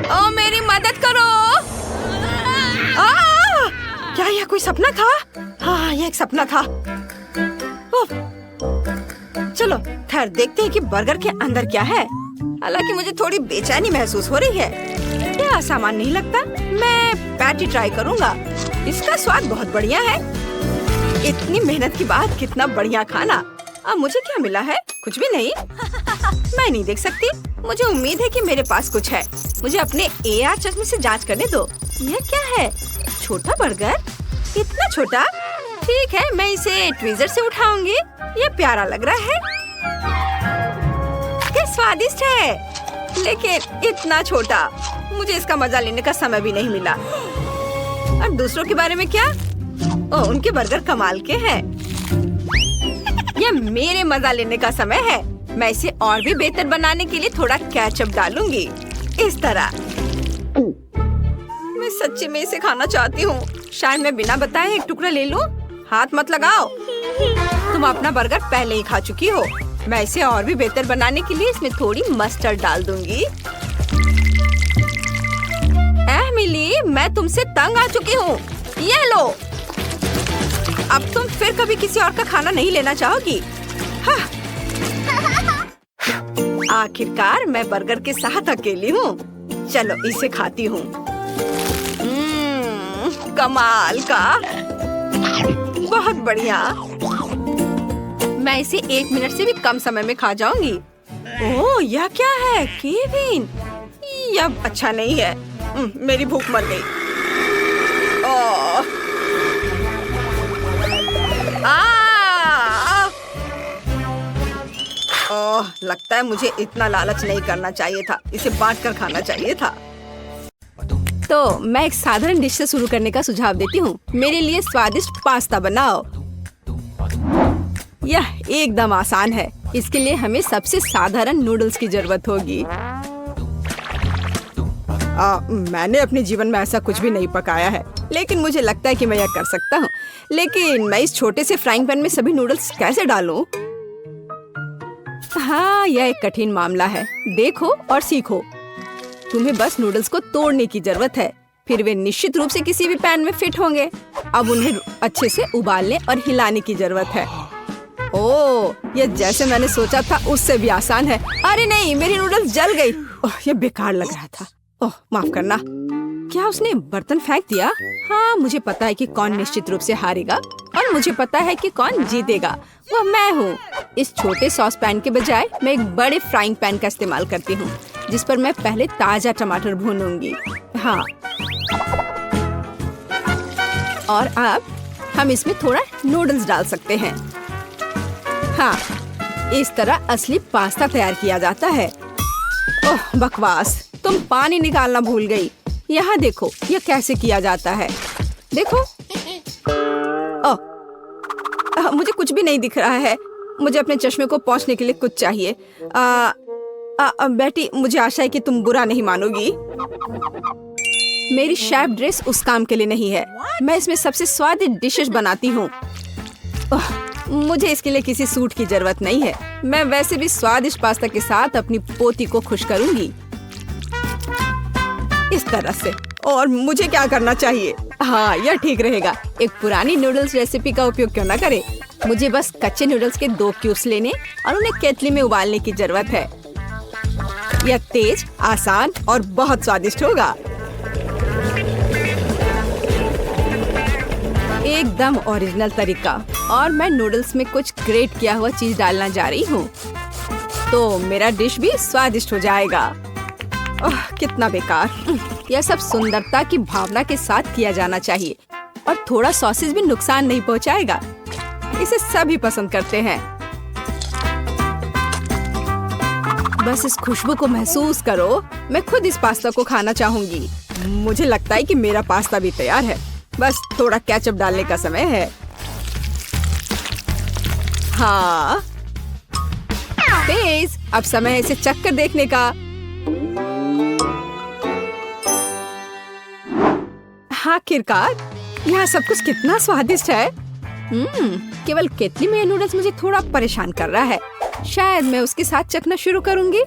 ओ मेरी मदद करो। क्या यह कोई सपना था? हाँ, यह एक सपना था। चलो खैर देखते हैं कि बर्गर के अंदर क्या है। हालांकि मुझे थोड़ी बेचैनी महसूस हो रही है। क्या सामान नहीं लगता। मैं पैटी ट्राई करूंगा। इसका स्वाद बहुत बढ़िया है। इतनी मेहनत के बाद कितना बढ़िया खाना। अब मुझे क्या मिला है? कुछ भी नहीं। मैं नहीं देख सकती। मुझे उम्मीद है कि मेरे पास कुछ है। मुझे अपने AR चश्मे से जांच करने दो। यह क्या है? छोटा बर्गर? इतना छोटा? ठीक है, मैं इसे ट्विज़र से उठाऊंगी। ये प्यारा लग रहा है। ये स्वादिष्ट है, लेकिन इतना छोटा। मुझे इसका मजा लेने का समय भी नहीं मिला। और दूसरों के बारे में क्या? ओह, उनके बर्गर कमाल के हैं। यह मेरे मजा लेने का समय है। मैं इसे और भी बेहतर बनाने के लिए थोड़ा केचप डालूंगी। इस तरह। मैं सच्ची में इसे खाना चाहती हूँ। शायद मैं बिना बताए एक टुकड़ा ले लूं। हाथ मत लगाओ। तुम अपना बर्गर पहले ही खा चुकी हो। मैं इसे और भी बेहतर बनाने के लिए इसमें थोड़ी मस्टर्ड डाल दूंगी। मिली, मैं तुमसे तंग आ चुकी हूँ। ये लो। अब तुम फिर कभी किसी और का खाना नहीं लेना चाहोगी। हाँ। आखिरकार मैं बर्गर के साथ अकेली हूँ। चलो इसे खाती हूँ। कमाल का, बहुत बढ़िया। मैं इसे 1 मिनट से भी कम समय में खा जाऊंगी। ओह, यह क्या है केविन? यह अच्छा नहीं है। मेरी भूख मर गई। लगता है मुझे इतना लालच नहीं करना चाहिए था। इसे बांटकर खाना चाहिए था। तो मैं एक साधारण डिश से शुरू करने का सुझाव देती हूँ। मेरे लिए स्वादिष्ट पास्ता बनाओ। यह एकदम आसान है। इसके लिए हमें सबसे साधारण नूडल्स की जरूरत होगी। मैंने अपने जीवन में ऐसा कुछ भी नहीं पकाया है, लेकिन मुझे लगता है कि मैं यह कर सकता हूँ। लेकिन मैं इस छोटे से फ्राइंग पैन में सभी नूडल्स कैसे डालूं? हाँ, यह एक कठिन मामला है। देखो और सीखो। तुम्हें बस नूडल्स को तोड़ने की जरूरत है। फिर वे निश्चित रूप से किसी भी पैन में फिट होंगे। अब उन्हें अच्छे से उबालने और हिलाने की जरूरत है। ओह, यह जैसे मैंने सोचा था उससे भी आसान है। अरे नहीं, मेरी नूडल्स जल गई। ओह, यह बेकार लग रहा था। ओह, माफ करना। क्या उसने बर्तन फेंक दिया? हाँ, मुझे पता है कि कौन निश्चित रूप से हारेगा और मुझे पता है कि कौन जीतेगा। वह मैं हूँ। इस छोटे सॉस पैन के बजाय मैं एक बड़े फ्राइंग पैन का इस्तेमाल करती हूँ, जिस पर मैं पहले ताजा टमाटर भूनूंगी। हाँ, और अब हम इसमें थोड़ा नूडल्स डाल सकते हैं। हाँ, इस तरह असली पास्ता तैयार किया जाता है। ओह बकवास, तुम पानी निकालना भूल गई। यहाँ देखो, यह कैसे किया जाता है। देखो। ओह, मुझे कुछ भी नहीं दिख रहा है। मुझे अपने चश्मे को पोंछने के लिए कुछ चाहिए। बेटी, मुझे आशा है कि तुम बुरा नहीं मानोगी। मेरी शेफ ड्रेस उस काम के लिए नहीं है। मैं इसमें सबसे स्वादिष्ट डिशेस बनाती हूँ। मुझे इसके लिए किसी सूट की जरूरत नहीं है। मैं वैसे भी स्वादिष्ट पास्ता के साथ अपनी पोती को खुश करूंगी। इस तरह से। और मुझे क्या करना चाहिए? हाँ, यह ठीक रहेगा। एक पुरानी नूडल्स रेसिपी का उपयोग क्यों ना करे। मुझे बस कच्चे नूडल्स के 2 क्यूब्स लेने और उन्हें केतली में उबालने की जरूरत है। यह तेज, आसान और बहुत स्वादिष्ट होगा। एकदम ओरिजिनल तरीका। और मैं नूडल्स में कुछ ग्रेट किया हुआ चीज डालना जा रही हूँ, तो मेरा डिश भी स्वादिष्ट हो जाएगा। ओह, कितना बेकार। यह सब सुंदरता की भावना के साथ किया जाना चाहिए और थोड़ा सॉसेज भी नुकसान नहीं पहुँचाएगा। इसे सभी पसंद करते हैं। बस इस खुशबू को महसूस करो। मैं खुद इस पास्ता को खाना चाहूंगी। मुझे लगता है कि मेरा पास्ता भी तैयार है। बस थोड़ा केचप डालने का समय है। हाँ, तेज। अब समय है इसे चख कर देखने का। आखिरकार, यहाँ सब कुछ कितना स्वादिष्ट है। केवल केतली में नूडल्स मुझे थोड़ा परेशान कर रहा है। शायद मैं उसके साथ चखना शुरू करूंगी।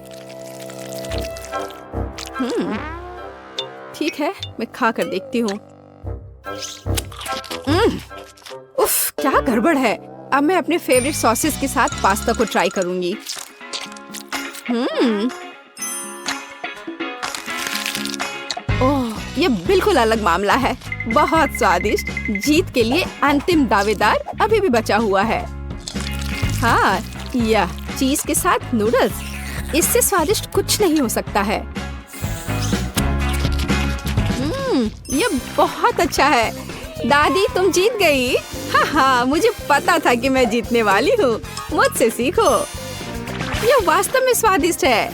ठीक है, मैं खा कर देखती हूँ। उफ, क्या गड़बड़ है। अब मैं अपने फेवरेट सॉसेस के साथ पास्ता को ट्राई करूंगी। ओह, ये बिल्कुल अलग मामला है। बहुत स्वादिष्ट। जीत के लिए अंतिम दावेदार अभी भी बचा हुआ है। हाँ, यह चीज के साथ नूडल्स, इससे स्वादिष्ट कुछ नहीं हो सकता है। यह बहुत अच्छा है। दादी, तुम जीत गई। हाँ, मुझे पता था कि मैं जीतने वाली हूँ। मुझसे सीखो। यह वास्तव में स्वादिष्ट है।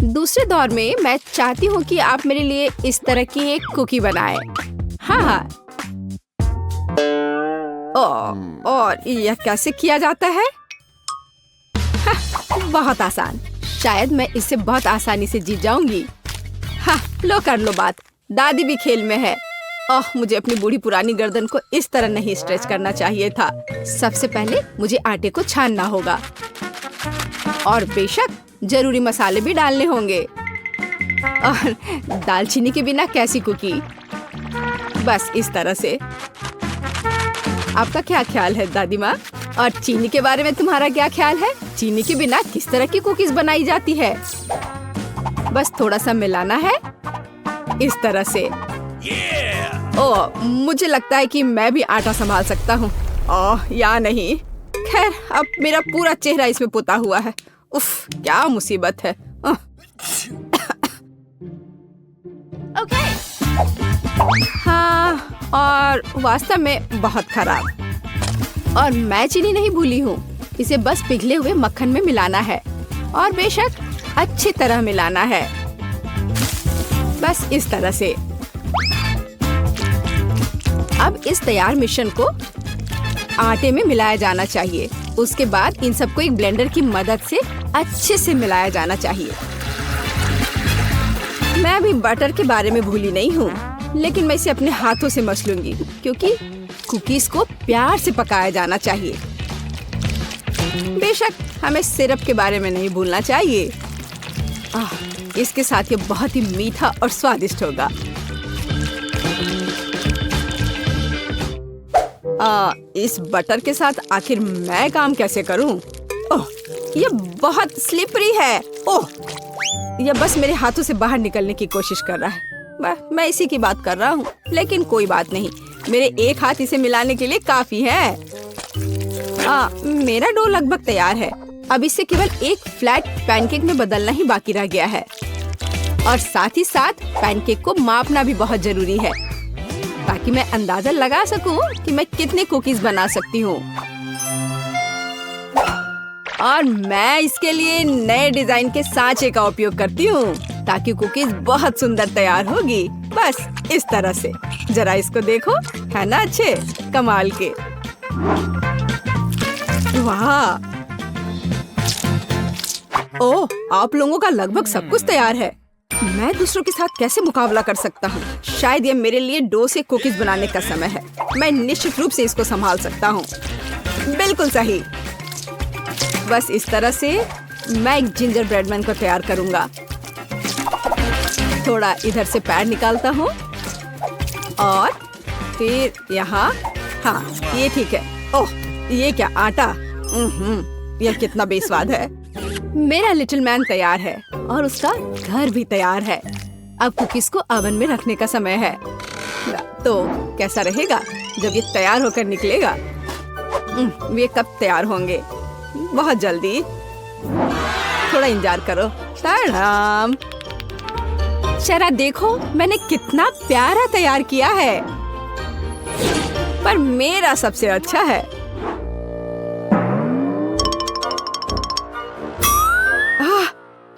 दूसरे दौर में मैं चाहती हूँ कि आप मेरे लिए इस तरह की एक कुकी बनाएं। हाँ। और यह कैसे किया जाता है? बहुत आसान। शायद मैं इससे बहुत आसानी से जीत जाऊंगी। हाँ, लो कर लो बात। दादी भी खेल में है। ओह, मुझे अपनी बूढ़ी पुरानी गर्दन को इस तरह नहीं स्ट्रेच करना चाहिए था। सबसे पहले मुझे आटे को छानना होगा और बेशक जरूरी मसाले भी डालने होंगे। और दालचीनी के बिना कैसी कुकी? बस इस तरह से। आपका क्या ख्याल है दादी माँ? और चीनी के बारे में तुम्हारा क्या ख्याल है? चीनी के बिना किस तरह की कुकीज बनाई जाती है? बस थोड़ा सा मिलाना है इस तरह से। ओह, मुझे लगता है कि मैं भी आटा संभाल सकता हूँ। ओह, या नहीं। खैर, अब मेरा पूरा चेहरा इसमें पुता हुआ है। उफ, क्या मुसीबत है। हाँ, और वास्तव में बहुत खराब। और मैं चीनी नहीं भूली हूँ। इसे बस पिघले हुए मक्खन में मिलाना है और बेशक अच्छी तरह मिलाना है। बस इस तरह से। अब इस तैयार मिश्रण को आटे में मिलाया जाना चाहिए। उसके बाद इन सबको एक ब्लेंडर की मदद से अच्छे से मिलाया जाना चाहिए। मैं अभी बटर के बारे में भूली नहीं हूँ, लेकिन मैं इसे अपने हाथों से मस लूंगी क्योंकि कुकीज को प्यार से पकाया जाना चाहिए। बेशक हमें सिरप के बारे में नहीं भूलना चाहिए। इसके साथ ये बहुत ही मीठा और स्वादिष्ट होगा। इस बटर के साथ आखिर मैं काम कैसे करूं? ओह, ये बहुत स्लिपरी है। ओह, ये बस मेरे हाथों से बाहर निकलने की कोशिश कर रहा है। मैं इसी की बात कर रहा हूँ, लेकिन कोई बात नहीं। मेरे एक हाथ इसे मिलाने के लिए काफी है। मेरा डो लगभग तैयार है। अब इसे केवल एक फ्लैट पैनकेक में बदलना ही बाकी रह गया है। और साथ ही साथ पैनकेक को मापना भी बहुत जरूरी है ताकि मैं अंदाजा लगा सकूं कि मैं कितने कुकीज बना सकती हूँ। और मैं इसके लिए नए डिजाइन के सांचे का उपयोग करती हूँ ताकि कुकीज बहुत सुंदर तैयार होगी। बस इस तरह से। जरा इसको देखो, है ना अच्छे? कमाल के। वाह! ओह, आप लोगों का लगभग सब कुछ तैयार है। मैं दूसरों के साथ कैसे मुकाबला कर सकता हूँ? शायद ये मेरे लिए डो से कुकीज बनाने का समय है। मैं निश्चित रूप से इसको संभाल सकता हूँ। बिल्कुल सही। बस इस तरह से मैं एक जिंजर ब्रेड मैन को तैयार करूँगा। थोड़ा इधर से पैर निकालता हूँ और फिर यहाँ। हाँ, ये ठीक है। ओह, ये क्या आटा? यह कितना बेस्वाद है। मेरा लिटिल मैन तैयार है और उसका घर भी तैयार है। अब कुकीज को ओवन में रखने का समय है। तो कैसा रहेगा जब ये तैयार होकर निकलेगा? वे कब तैयार होंगे? बहुत जल्दी। थोड़ा इंतजार करो। टाडाम! जरा देखो, मैंने कितना प्यारा तैयार किया है। पर मेरा सबसे अच्छा है।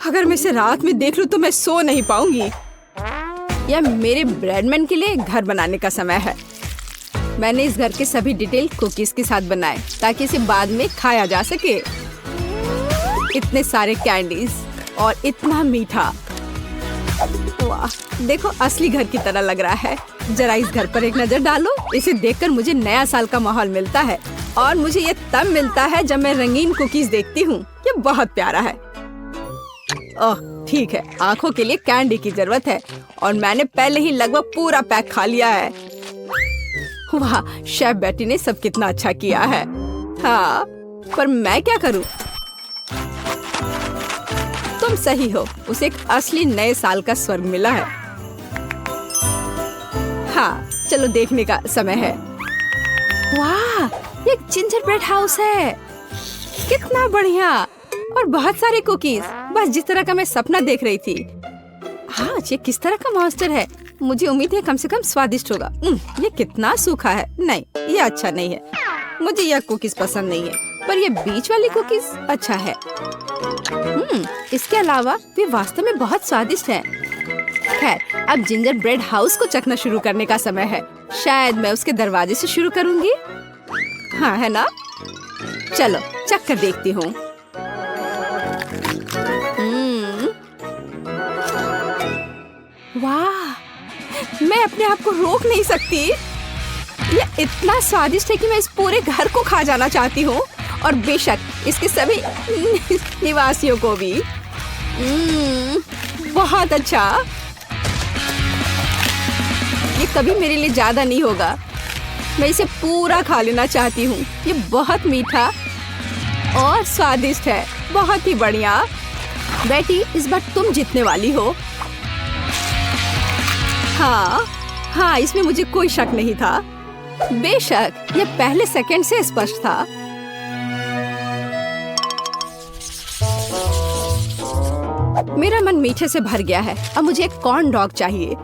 अगर मैं इसे रात में देख लूं तो मैं सो नहीं पाऊंगी। यह मेरे ब्रेडमैन के लिए घर बनाने का समय है। मैंने इस घर के सभी डिटेल कुकीज के साथ बनाए ताकि इसे बाद में खाया जा सके। इतने सारे कैंडीज और इतना मीठा। वाह, देखो असली घर की तरह लग रहा है। जरा इस घर पर एक नजर डालो। इसे देखकर मुझे नया साल का माहौल मिलता है और मुझे ये तब मिलता है जब मैं रंगीन कुकीज देखती हूँ। ये बहुत प्यारा है। ओह, ठीक है, आंखों के लिए कैंडी की जरूरत है और मैंने पहले ही लगभग पूरा पैक खा लिया है। वाह, शेफ बेटी ने सब कितना अच्छा किया है। हाँ, पर मैं क्या करूं? तुम सही हो, उसे एक असली नए साल का स्वर्ग मिला है। हाँ, चलो देखने का समय है। वाह, ये एक जिंजर ब्रेड हाउस है। कितना बढ़िया और बहुत सारे कुकीज, बस जिस तरह का मैं सपना देख रही थी। हाँ, ये किस तरह का मॉन्स्टर है? मुझे उम्मीद है कम से कम स्वादिष्ट होगा। ये कितना सूखा है। नहीं, ये अच्छा नहीं है। मुझे यह कुकीज पसंद नहीं है, पर ये बीच वाली कुकीज अच्छा है। इसके अलावा वे वास्तव में बहुत स्वादिष्ट हैं। खैर, अब जिंजर ब्रेड हाउस को चखना शुरू करने का समय है। शायद मैं उसके दरवाजे से शुरू करूंगी। हाँ, है ना? चलो चख कर देखती हूँ। वाह, मैं अपने आप को रोक नहीं सकती। ये इतना स्वादिष्ट है कि मैं इस पूरे घर को खा जाना चाहती हूँ और बेशक इसके सभी निवासियों को भी। बहुत अच्छा। ये कभी मेरे लिए ज्यादा नहीं होगा। मैं इसे पूरा खा लेना चाहती हूँ। ये बहुत मीठा और स्वादिष्ट है। बहुत ही बढ़िया। बेटी, इस बार तुम जीतने वाली हो। हाँ, इसमें मुझे कोई शक नहीं था। बेशक ये पहले सेकंड से स्पष्ट था। मेरा मन मीठे से भर गया है। अब मुझे एक कॉर्न डॉग चाहिए।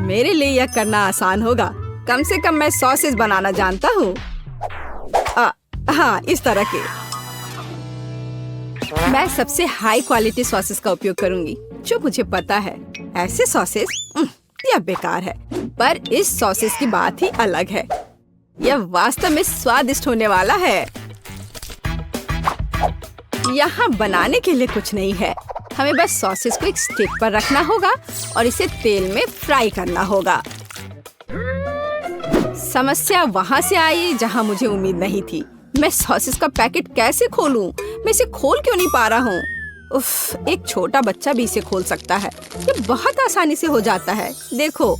मेरे लिए यह करना आसान होगा। कम से कम मैं सॉसेज बनाना जानता हूँ। हाँ, इस तरह के। मैं सबसे हाई क्वालिटी सॉसेस का उपयोग करूंगी जो मुझे पता है। ऐसे सॉसेस यह बेकार है, पर इस सॉसेस की बात ही अलग है। यह वास्तव में स्वादिष्ट होने वाला है। यहाँ बनाने के लिए कुछ नहीं है। हमें बस सॉसेस को एक स्टिक पर रखना होगा और इसे तेल में फ्राई करना होगा। समस्या वहाँ से आई जहाँ मुझे उम्मीद नहीं थी। मैं सॉसेस का पैकेट कैसे खोलूं? मैं इसे खोल क्यों नहीं पा रहा हूँ? उफ, एक छोटा बच्चा भी इसे खोल सकता है। ये बहुत आसानी से हो जाता है। देखो,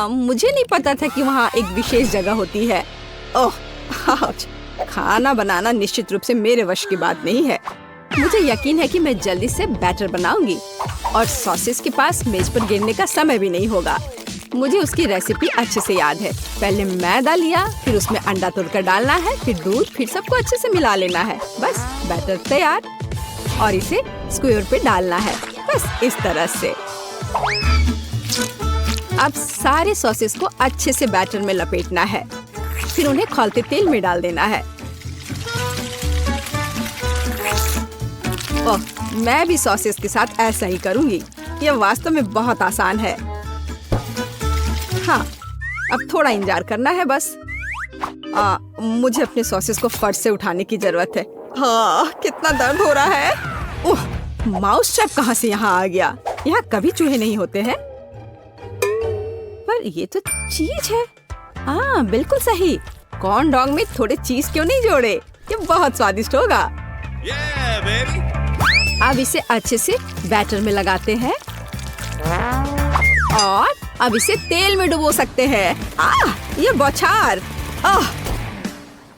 मुझे नहीं पता था कि वहाँ एक विशेष जगह होती है। ओह, खाना बनाना निश्चित रूप से मेरे वश की बात नहीं है। मुझे यकीन है कि मैं जल्दी से बैटर बनाऊंगी और सॉसेस के पास मेज पर गिरने का समय भी नहीं होगा। मुझे उसकी रेसिपी अच्छे से याद है। पहले मैदा लिया, फिर उसमें अंडा तोड़कर डालना है, फिर दूध, फिर सबको अच्छे से मिला लेना है। बस बैटर तैयार और इसे स्क्वायर पे डालना है। बस इस तरह से। अब सारे सॉसेस को अच्छे से बैटर में लपेटना है, फिर उन्हें खौलते तेल में डाल देना है। ओह, मैं भी सॉसेस के साथ ऐसा ही करूंगी। यह वास्तव में बहुत आसान है। हाँ, अब थोड़ा इंतजार करना है बस। मुझे अपने सॉसेस को फर्श से उठाने की जरूरत है। हाँ, कितना दर्द हो रहा है। ओह, माउस ट्रैप कहाँ से यहाँ आ गया? यहाँ कभी चूहे नहीं होते हैं। पर ये तो चीज है। हाँ, बिल्कुल सही। कॉर्न डॉग में थोड़े चीज क्यों नहीं जोड़े? ये बहुत स्वादिष्ट होगा। अब इसे अच्छे से बैटर में लगाते हैं और अब इसे तेल में डुबो सकते हैं। ये बौछार!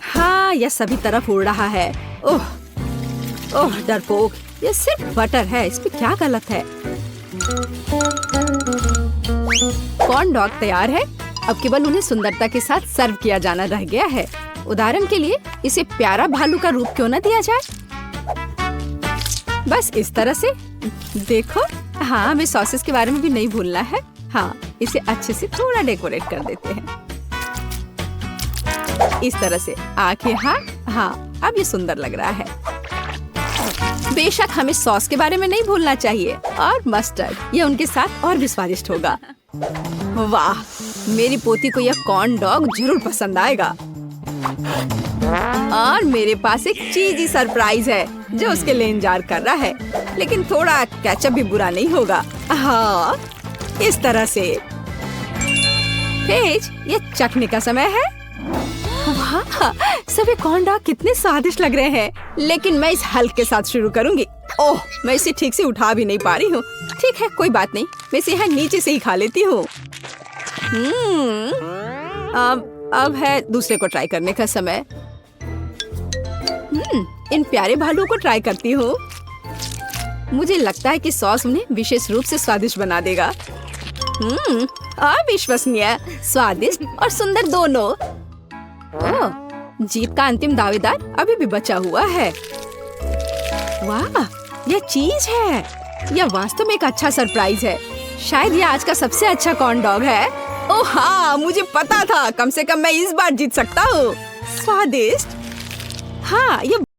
हाँ, यह सभी तरफ उड़ रहा है। ओह ओह डरपोक, ये सिर्फ बटर है, इसमें क्या गलत है? कॉर्न डॉग तैयार है। अब केवल उन्हें सुंदरता के साथ सर्व किया जाना रह गया है। उदाहरण के लिए इसे प्यारा भालू का रूप क्यों न दिया जाए? बस इस तरह से। देखो, हाँ, हमें सॉसेस के बारे में भी नहीं भूलना है। हाँ, इसे अच्छे से थोड़ा डेकोरेट कर देते हैं इस तरह से। आंखें, हाँ, अब ये सुंदर लग रहा है। बेशक हमें सॉस के बारे में नहीं भूलना चाहिए और मस्टर्ड, यह उनके साथ और भी स्वादिष्ट होगा। वाह, मेरी पोती को यह कॉर्न डॉग जरूर पसंद आएगा। और मेरे पास एक चीजी सरप्राइज है जो उसके लिए इंतजार कर रहा है, लेकिन थोड़ा केचप भी बुरा नहीं होगा। हाँ, इस तरह से। पेज, ये चखने का समय है। वाह, सभी कॉर्न डॉग कितने स्वादिष्ट लग रहे हैं, लेकिन मैं इस हल्क के साथ शुरू करूंगी। ओह, मैं इसे ठीक से उठा भी नहीं पा रही हूँ। ठीक है, कोई बात नहीं, मैं इसे यहाँ नीचे से ही खा लेती हूँ। अब है दूसरे को ट्राई करने का समय। इन प्यारे भालुओं को ट्राई करती हूँ। मुझे लगता है कि सॉस उन्हें विशेष रूप से स्वादिष्ट बना देगा। अविश्वसनीय, स्वादिष्ट और सुंदर दोनों। ओह, जीत का अंतिम दावेदार अभी भी बचा हुआ है। वाह, यह चीज है। यह वास्तव में एक अच्छा सरप्राइज है। शायद यह आज का सबसे अच्छा कॉर्न डॉग है। ओह हाँ, मुझे पता था। कम से कम मैं इस बार जीत सकता हूँ। स्वादिष्ट। हाँ, ये